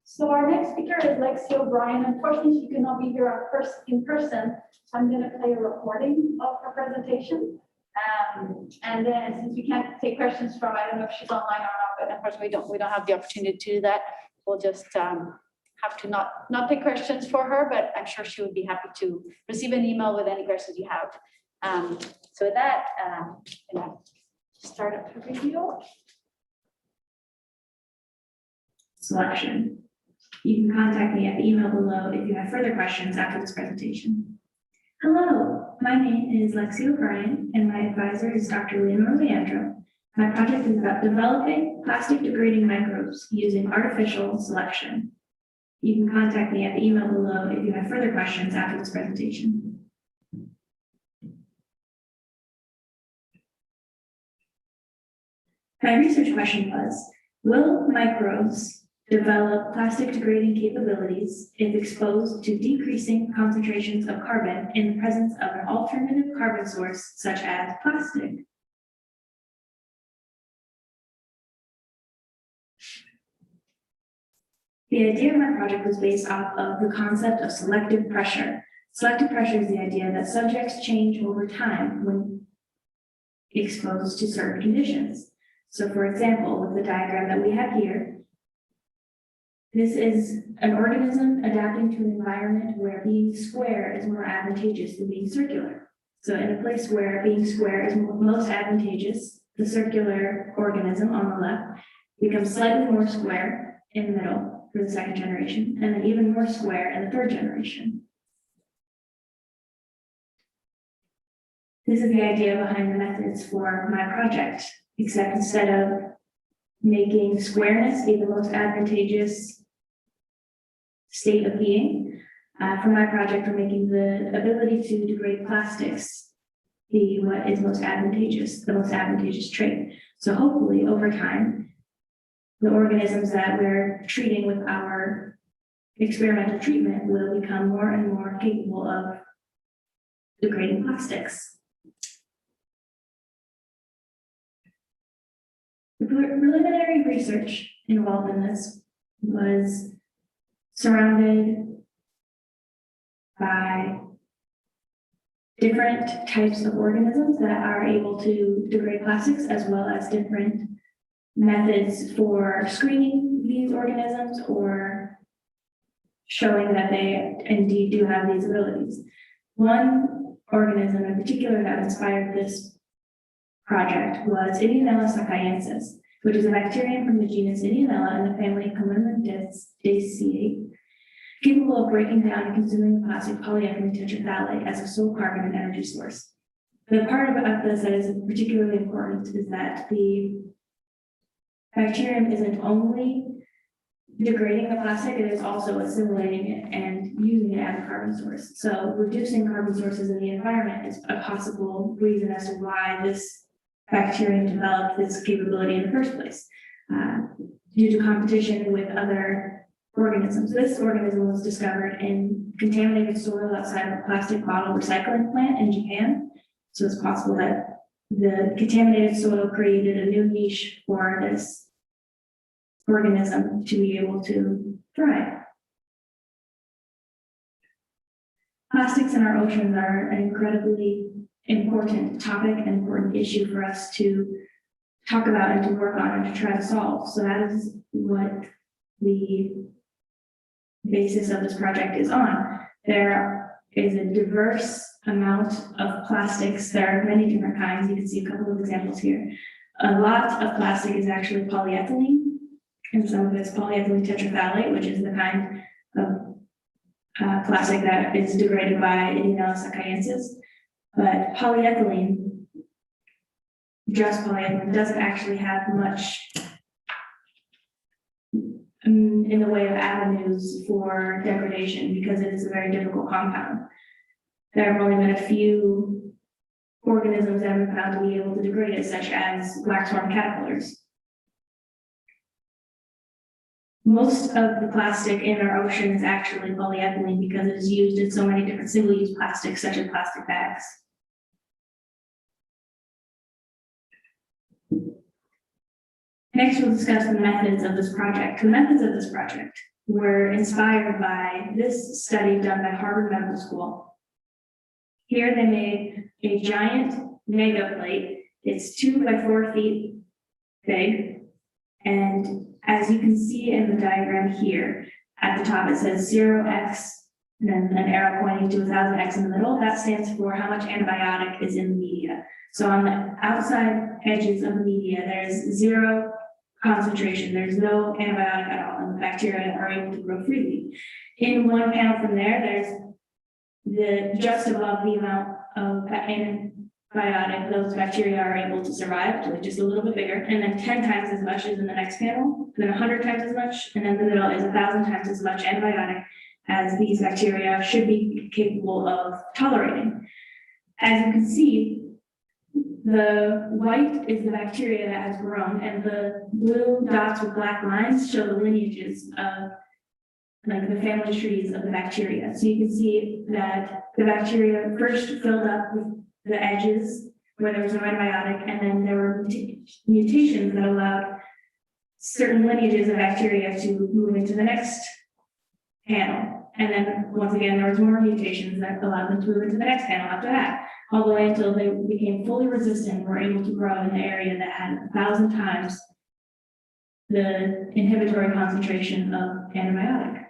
So our next speaker is Lexie O'Brien. Unfortunately, she could not be here in person, so I'm going to play a recording of her presentation. And then since we can't take questions from, I don't know if she's online or not, but of course we don't have the opportunity to do that. We'll just have to not take questions for her, but I'm sure she would be happy to receive an email with any questions you have. So with that, you know, start up the video. Selection. You can contact me at the email below if you have further questions after this presentation. Hello, my name is Lexie O'Brien, and my advisor is Dr. Leandro. My project is about developing plastic degrading microbes using artificial selection. You can contact me at the email below if you have further questions after this presentation. My research question was, will microbes develop plastic degrading capabilities if exposed to decreasing concentrations of carbon in the presence of an alternative carbon source such as plastic? The idea of my project was based off of the concept of selective pressure. Selective pressure is the idea that subjects change over time when exposed to certain conditions. So for example, with the diagram that we have here, this is an organism adapting to an environment where being square is more advantageous than being circular. So in a place where being square is most advantageous, the circular organism on the left becomes slightly more square in the middle for the second generation, and then even more square in the third generation. This is the idea behind the methods for my project, except instead of making squareness be the most advantageous state of being, for my project, we're making the ability to degrade plastics be what is most advantageous, the most advantageous trait. So hopefully over time, the organisms that we're treating with our experimental treatment will become more and more capable of degrading plastics. The preliminary research involved in this was surrounded by different types of organisms that are able to degrade plastics, as well as different methods for screening these organisms or showing that they indeed do have these abilities. One organism in particular that inspired this project was Ideonella sacaiensis, which is a bacterium from the genus Ideonella in the family Commelindaceae, capable of breaking down and consuming the plastic polyethylene tetraphthalate as a sole carbon and energy source. The part about this that is particularly important is that the bacterium isn't only degrading the plastic, it is also assimilating it and using it as a carbon source. So reducing carbon sources in the environment is a possible reason as to why this bacterium developed this capability in the first place, due to competition with other organisms. This organism was discovered in contaminated soil outside of a plastic bottle recycling plant in Japan. So it's possible that the contaminated soil created a new niche for this organism to be able to thrive. Plastics in our oceans are an incredibly important topic and important issue for us to talk about and to work on and to try to solve. So that is what the basis of this project is on. There is a diverse amount of plastics. There are many different kinds. You can see a couple of examples here. A lot of plastic is actually polyethylene, and some of it's polyethylene tetraphthalate, which is the kind of plastic that is degraded by Ideonella sacaiensis. But polyethylene, just polyethylene, doesn't actually have much in the way of avenues for degradation because it is a very difficult compound. There have only been a few organisms that have been found to be able to degrade it, such as waxworm caterpillars. Most of the plastic in our ocean is actually polyethylene because it is used in so many different single-use plastics, such as plastic bags. Next, we'll discuss the methods of this project. The methods of this project were inspired by this study done by Harvard Medical School. Here they made a giant mega plate. It's 2 by 4 feet big. And as you can see in the diagram here, at the top it says 0x, and then an arrow pointing to 1000x in the middle. That stands for how much antibiotic is in the media. So on the outside edges of the media, there's 0 concentration. There's no antibiotic at all, and the bacteria are able to grow freely. In one panel from there, there's just above the amount of antibiotic those bacteria are able to survive, so just a little bit bigger, and then 10 times as much as in the next panel, then 100 times as much, and then the middle is 1,000 times as much antibiotic as these bacteria should be capable of tolerating. As you can see, the white is the bacteria that has grown, and the blue dots with black lines show the lineages of like the family trees of the bacteria. So you can see that the bacteria first filled up with the edges where there was no antibiotic, and then there were mutations that allowed certain lineages of bacteria to move into the next panel. And then once again, there was more mutations that allowed them to move into the next panel after that, all the way until they became fully resistant and were able to grow in the area that had 1,000 times the inhibitory concentration of antibiotic.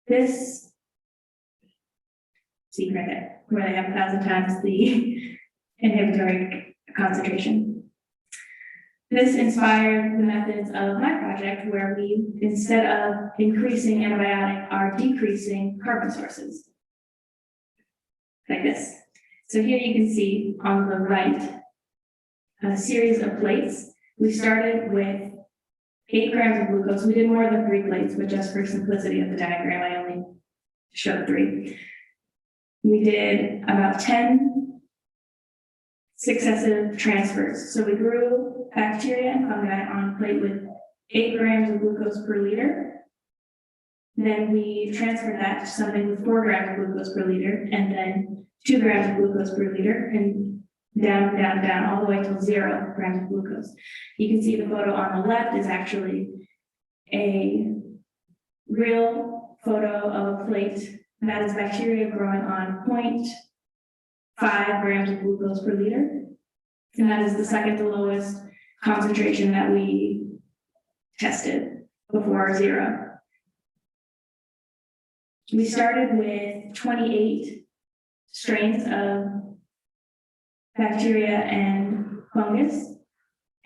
This, see right there, where they have 1,000 times the inhibitory concentration. This inspired the methods of my project, where we, instead of increasing antibiotic, are decreasing carbon sources. Like this. So here you can see on the right a series of plates. We started with 8 grams of glucose. We did more than 3 plates, but just for simplicity of the diagram, I only showed 3. We did about 10 successive transfers. So we grew bacteria and fungi on a plate with 8 grams of glucose per liter. Then we transferred that to something with 4 grams of glucose per liter, and then 2 grams of glucose per liter, and down, down, down, all the way to 0 grams of glucose. You can see the photo on the left is actually a real photo of a plate that is bacteria growing on 0.5 grams of glucose per liter. And that is the second to lowest concentration that we tested before 0. We started with 28 strains of bacteria and fungus,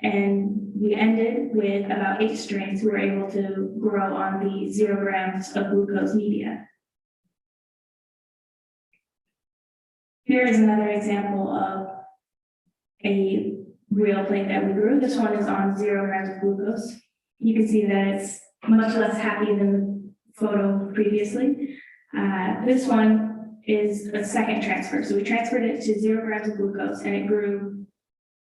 and we ended with about 8 strains who were able to grow on the 0 grams of glucose media. Here is another example of a real plate that we grew. This one is on 0 grams of glucose. You can see that it's much less happy than the photo previously. This one is a second transfer. So we transferred it to 0 grams of glucose, and it grew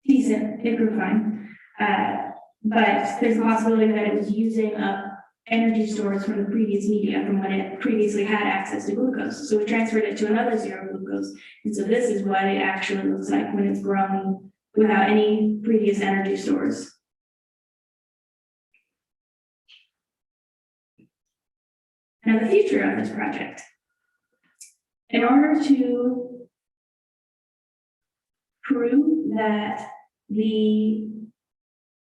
decent, it grew fine. But there's a possibility that it was using up energy stores from the previous media from when it previously had access to glucose. So we transferred it to another 0 glucose. And so this is what it actually looks like when it's growing without any previous energy stores. Now, the future of this project. In order to prove that the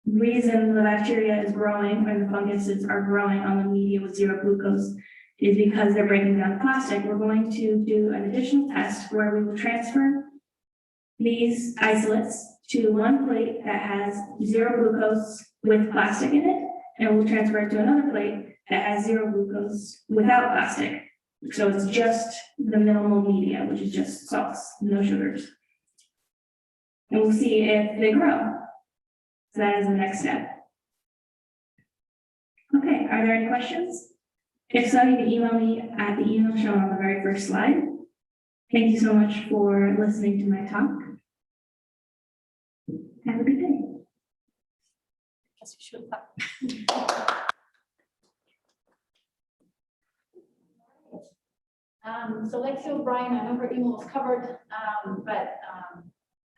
reason the bacteria is growing or the funguses are growing on the media with 0 glucose is because they're breaking down plastic, we're going to do an additional test where we will transfer these isolates to one plate that has 0 glucose with plastic in it, and we'll transfer it to another plate that has 0 glucose without plastic. So it's just the minimal media, which is just salts, no sugars. And we'll see if they grow. So that is the next step. Okay, are there any questions? If so, you can email me at the email shown on the very first slide. Thank you so much for listening to my talk. Have a good day. Guess we should. So Lexie O'Brien, I know her email was covered, but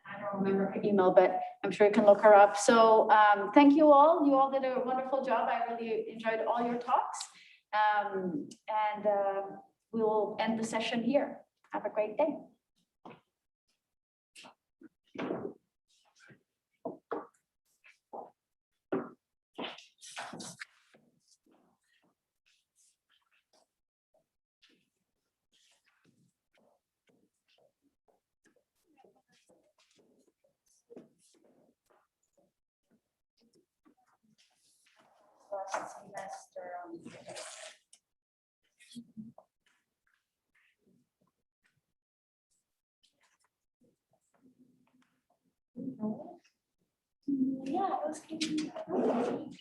I don't don't remember her email, but I'm sure you can look her up. So thank you all. You all did a wonderful job. I really enjoyed all your talks. And we will end the session here. Have a great day. Last semester. Yeah, it was.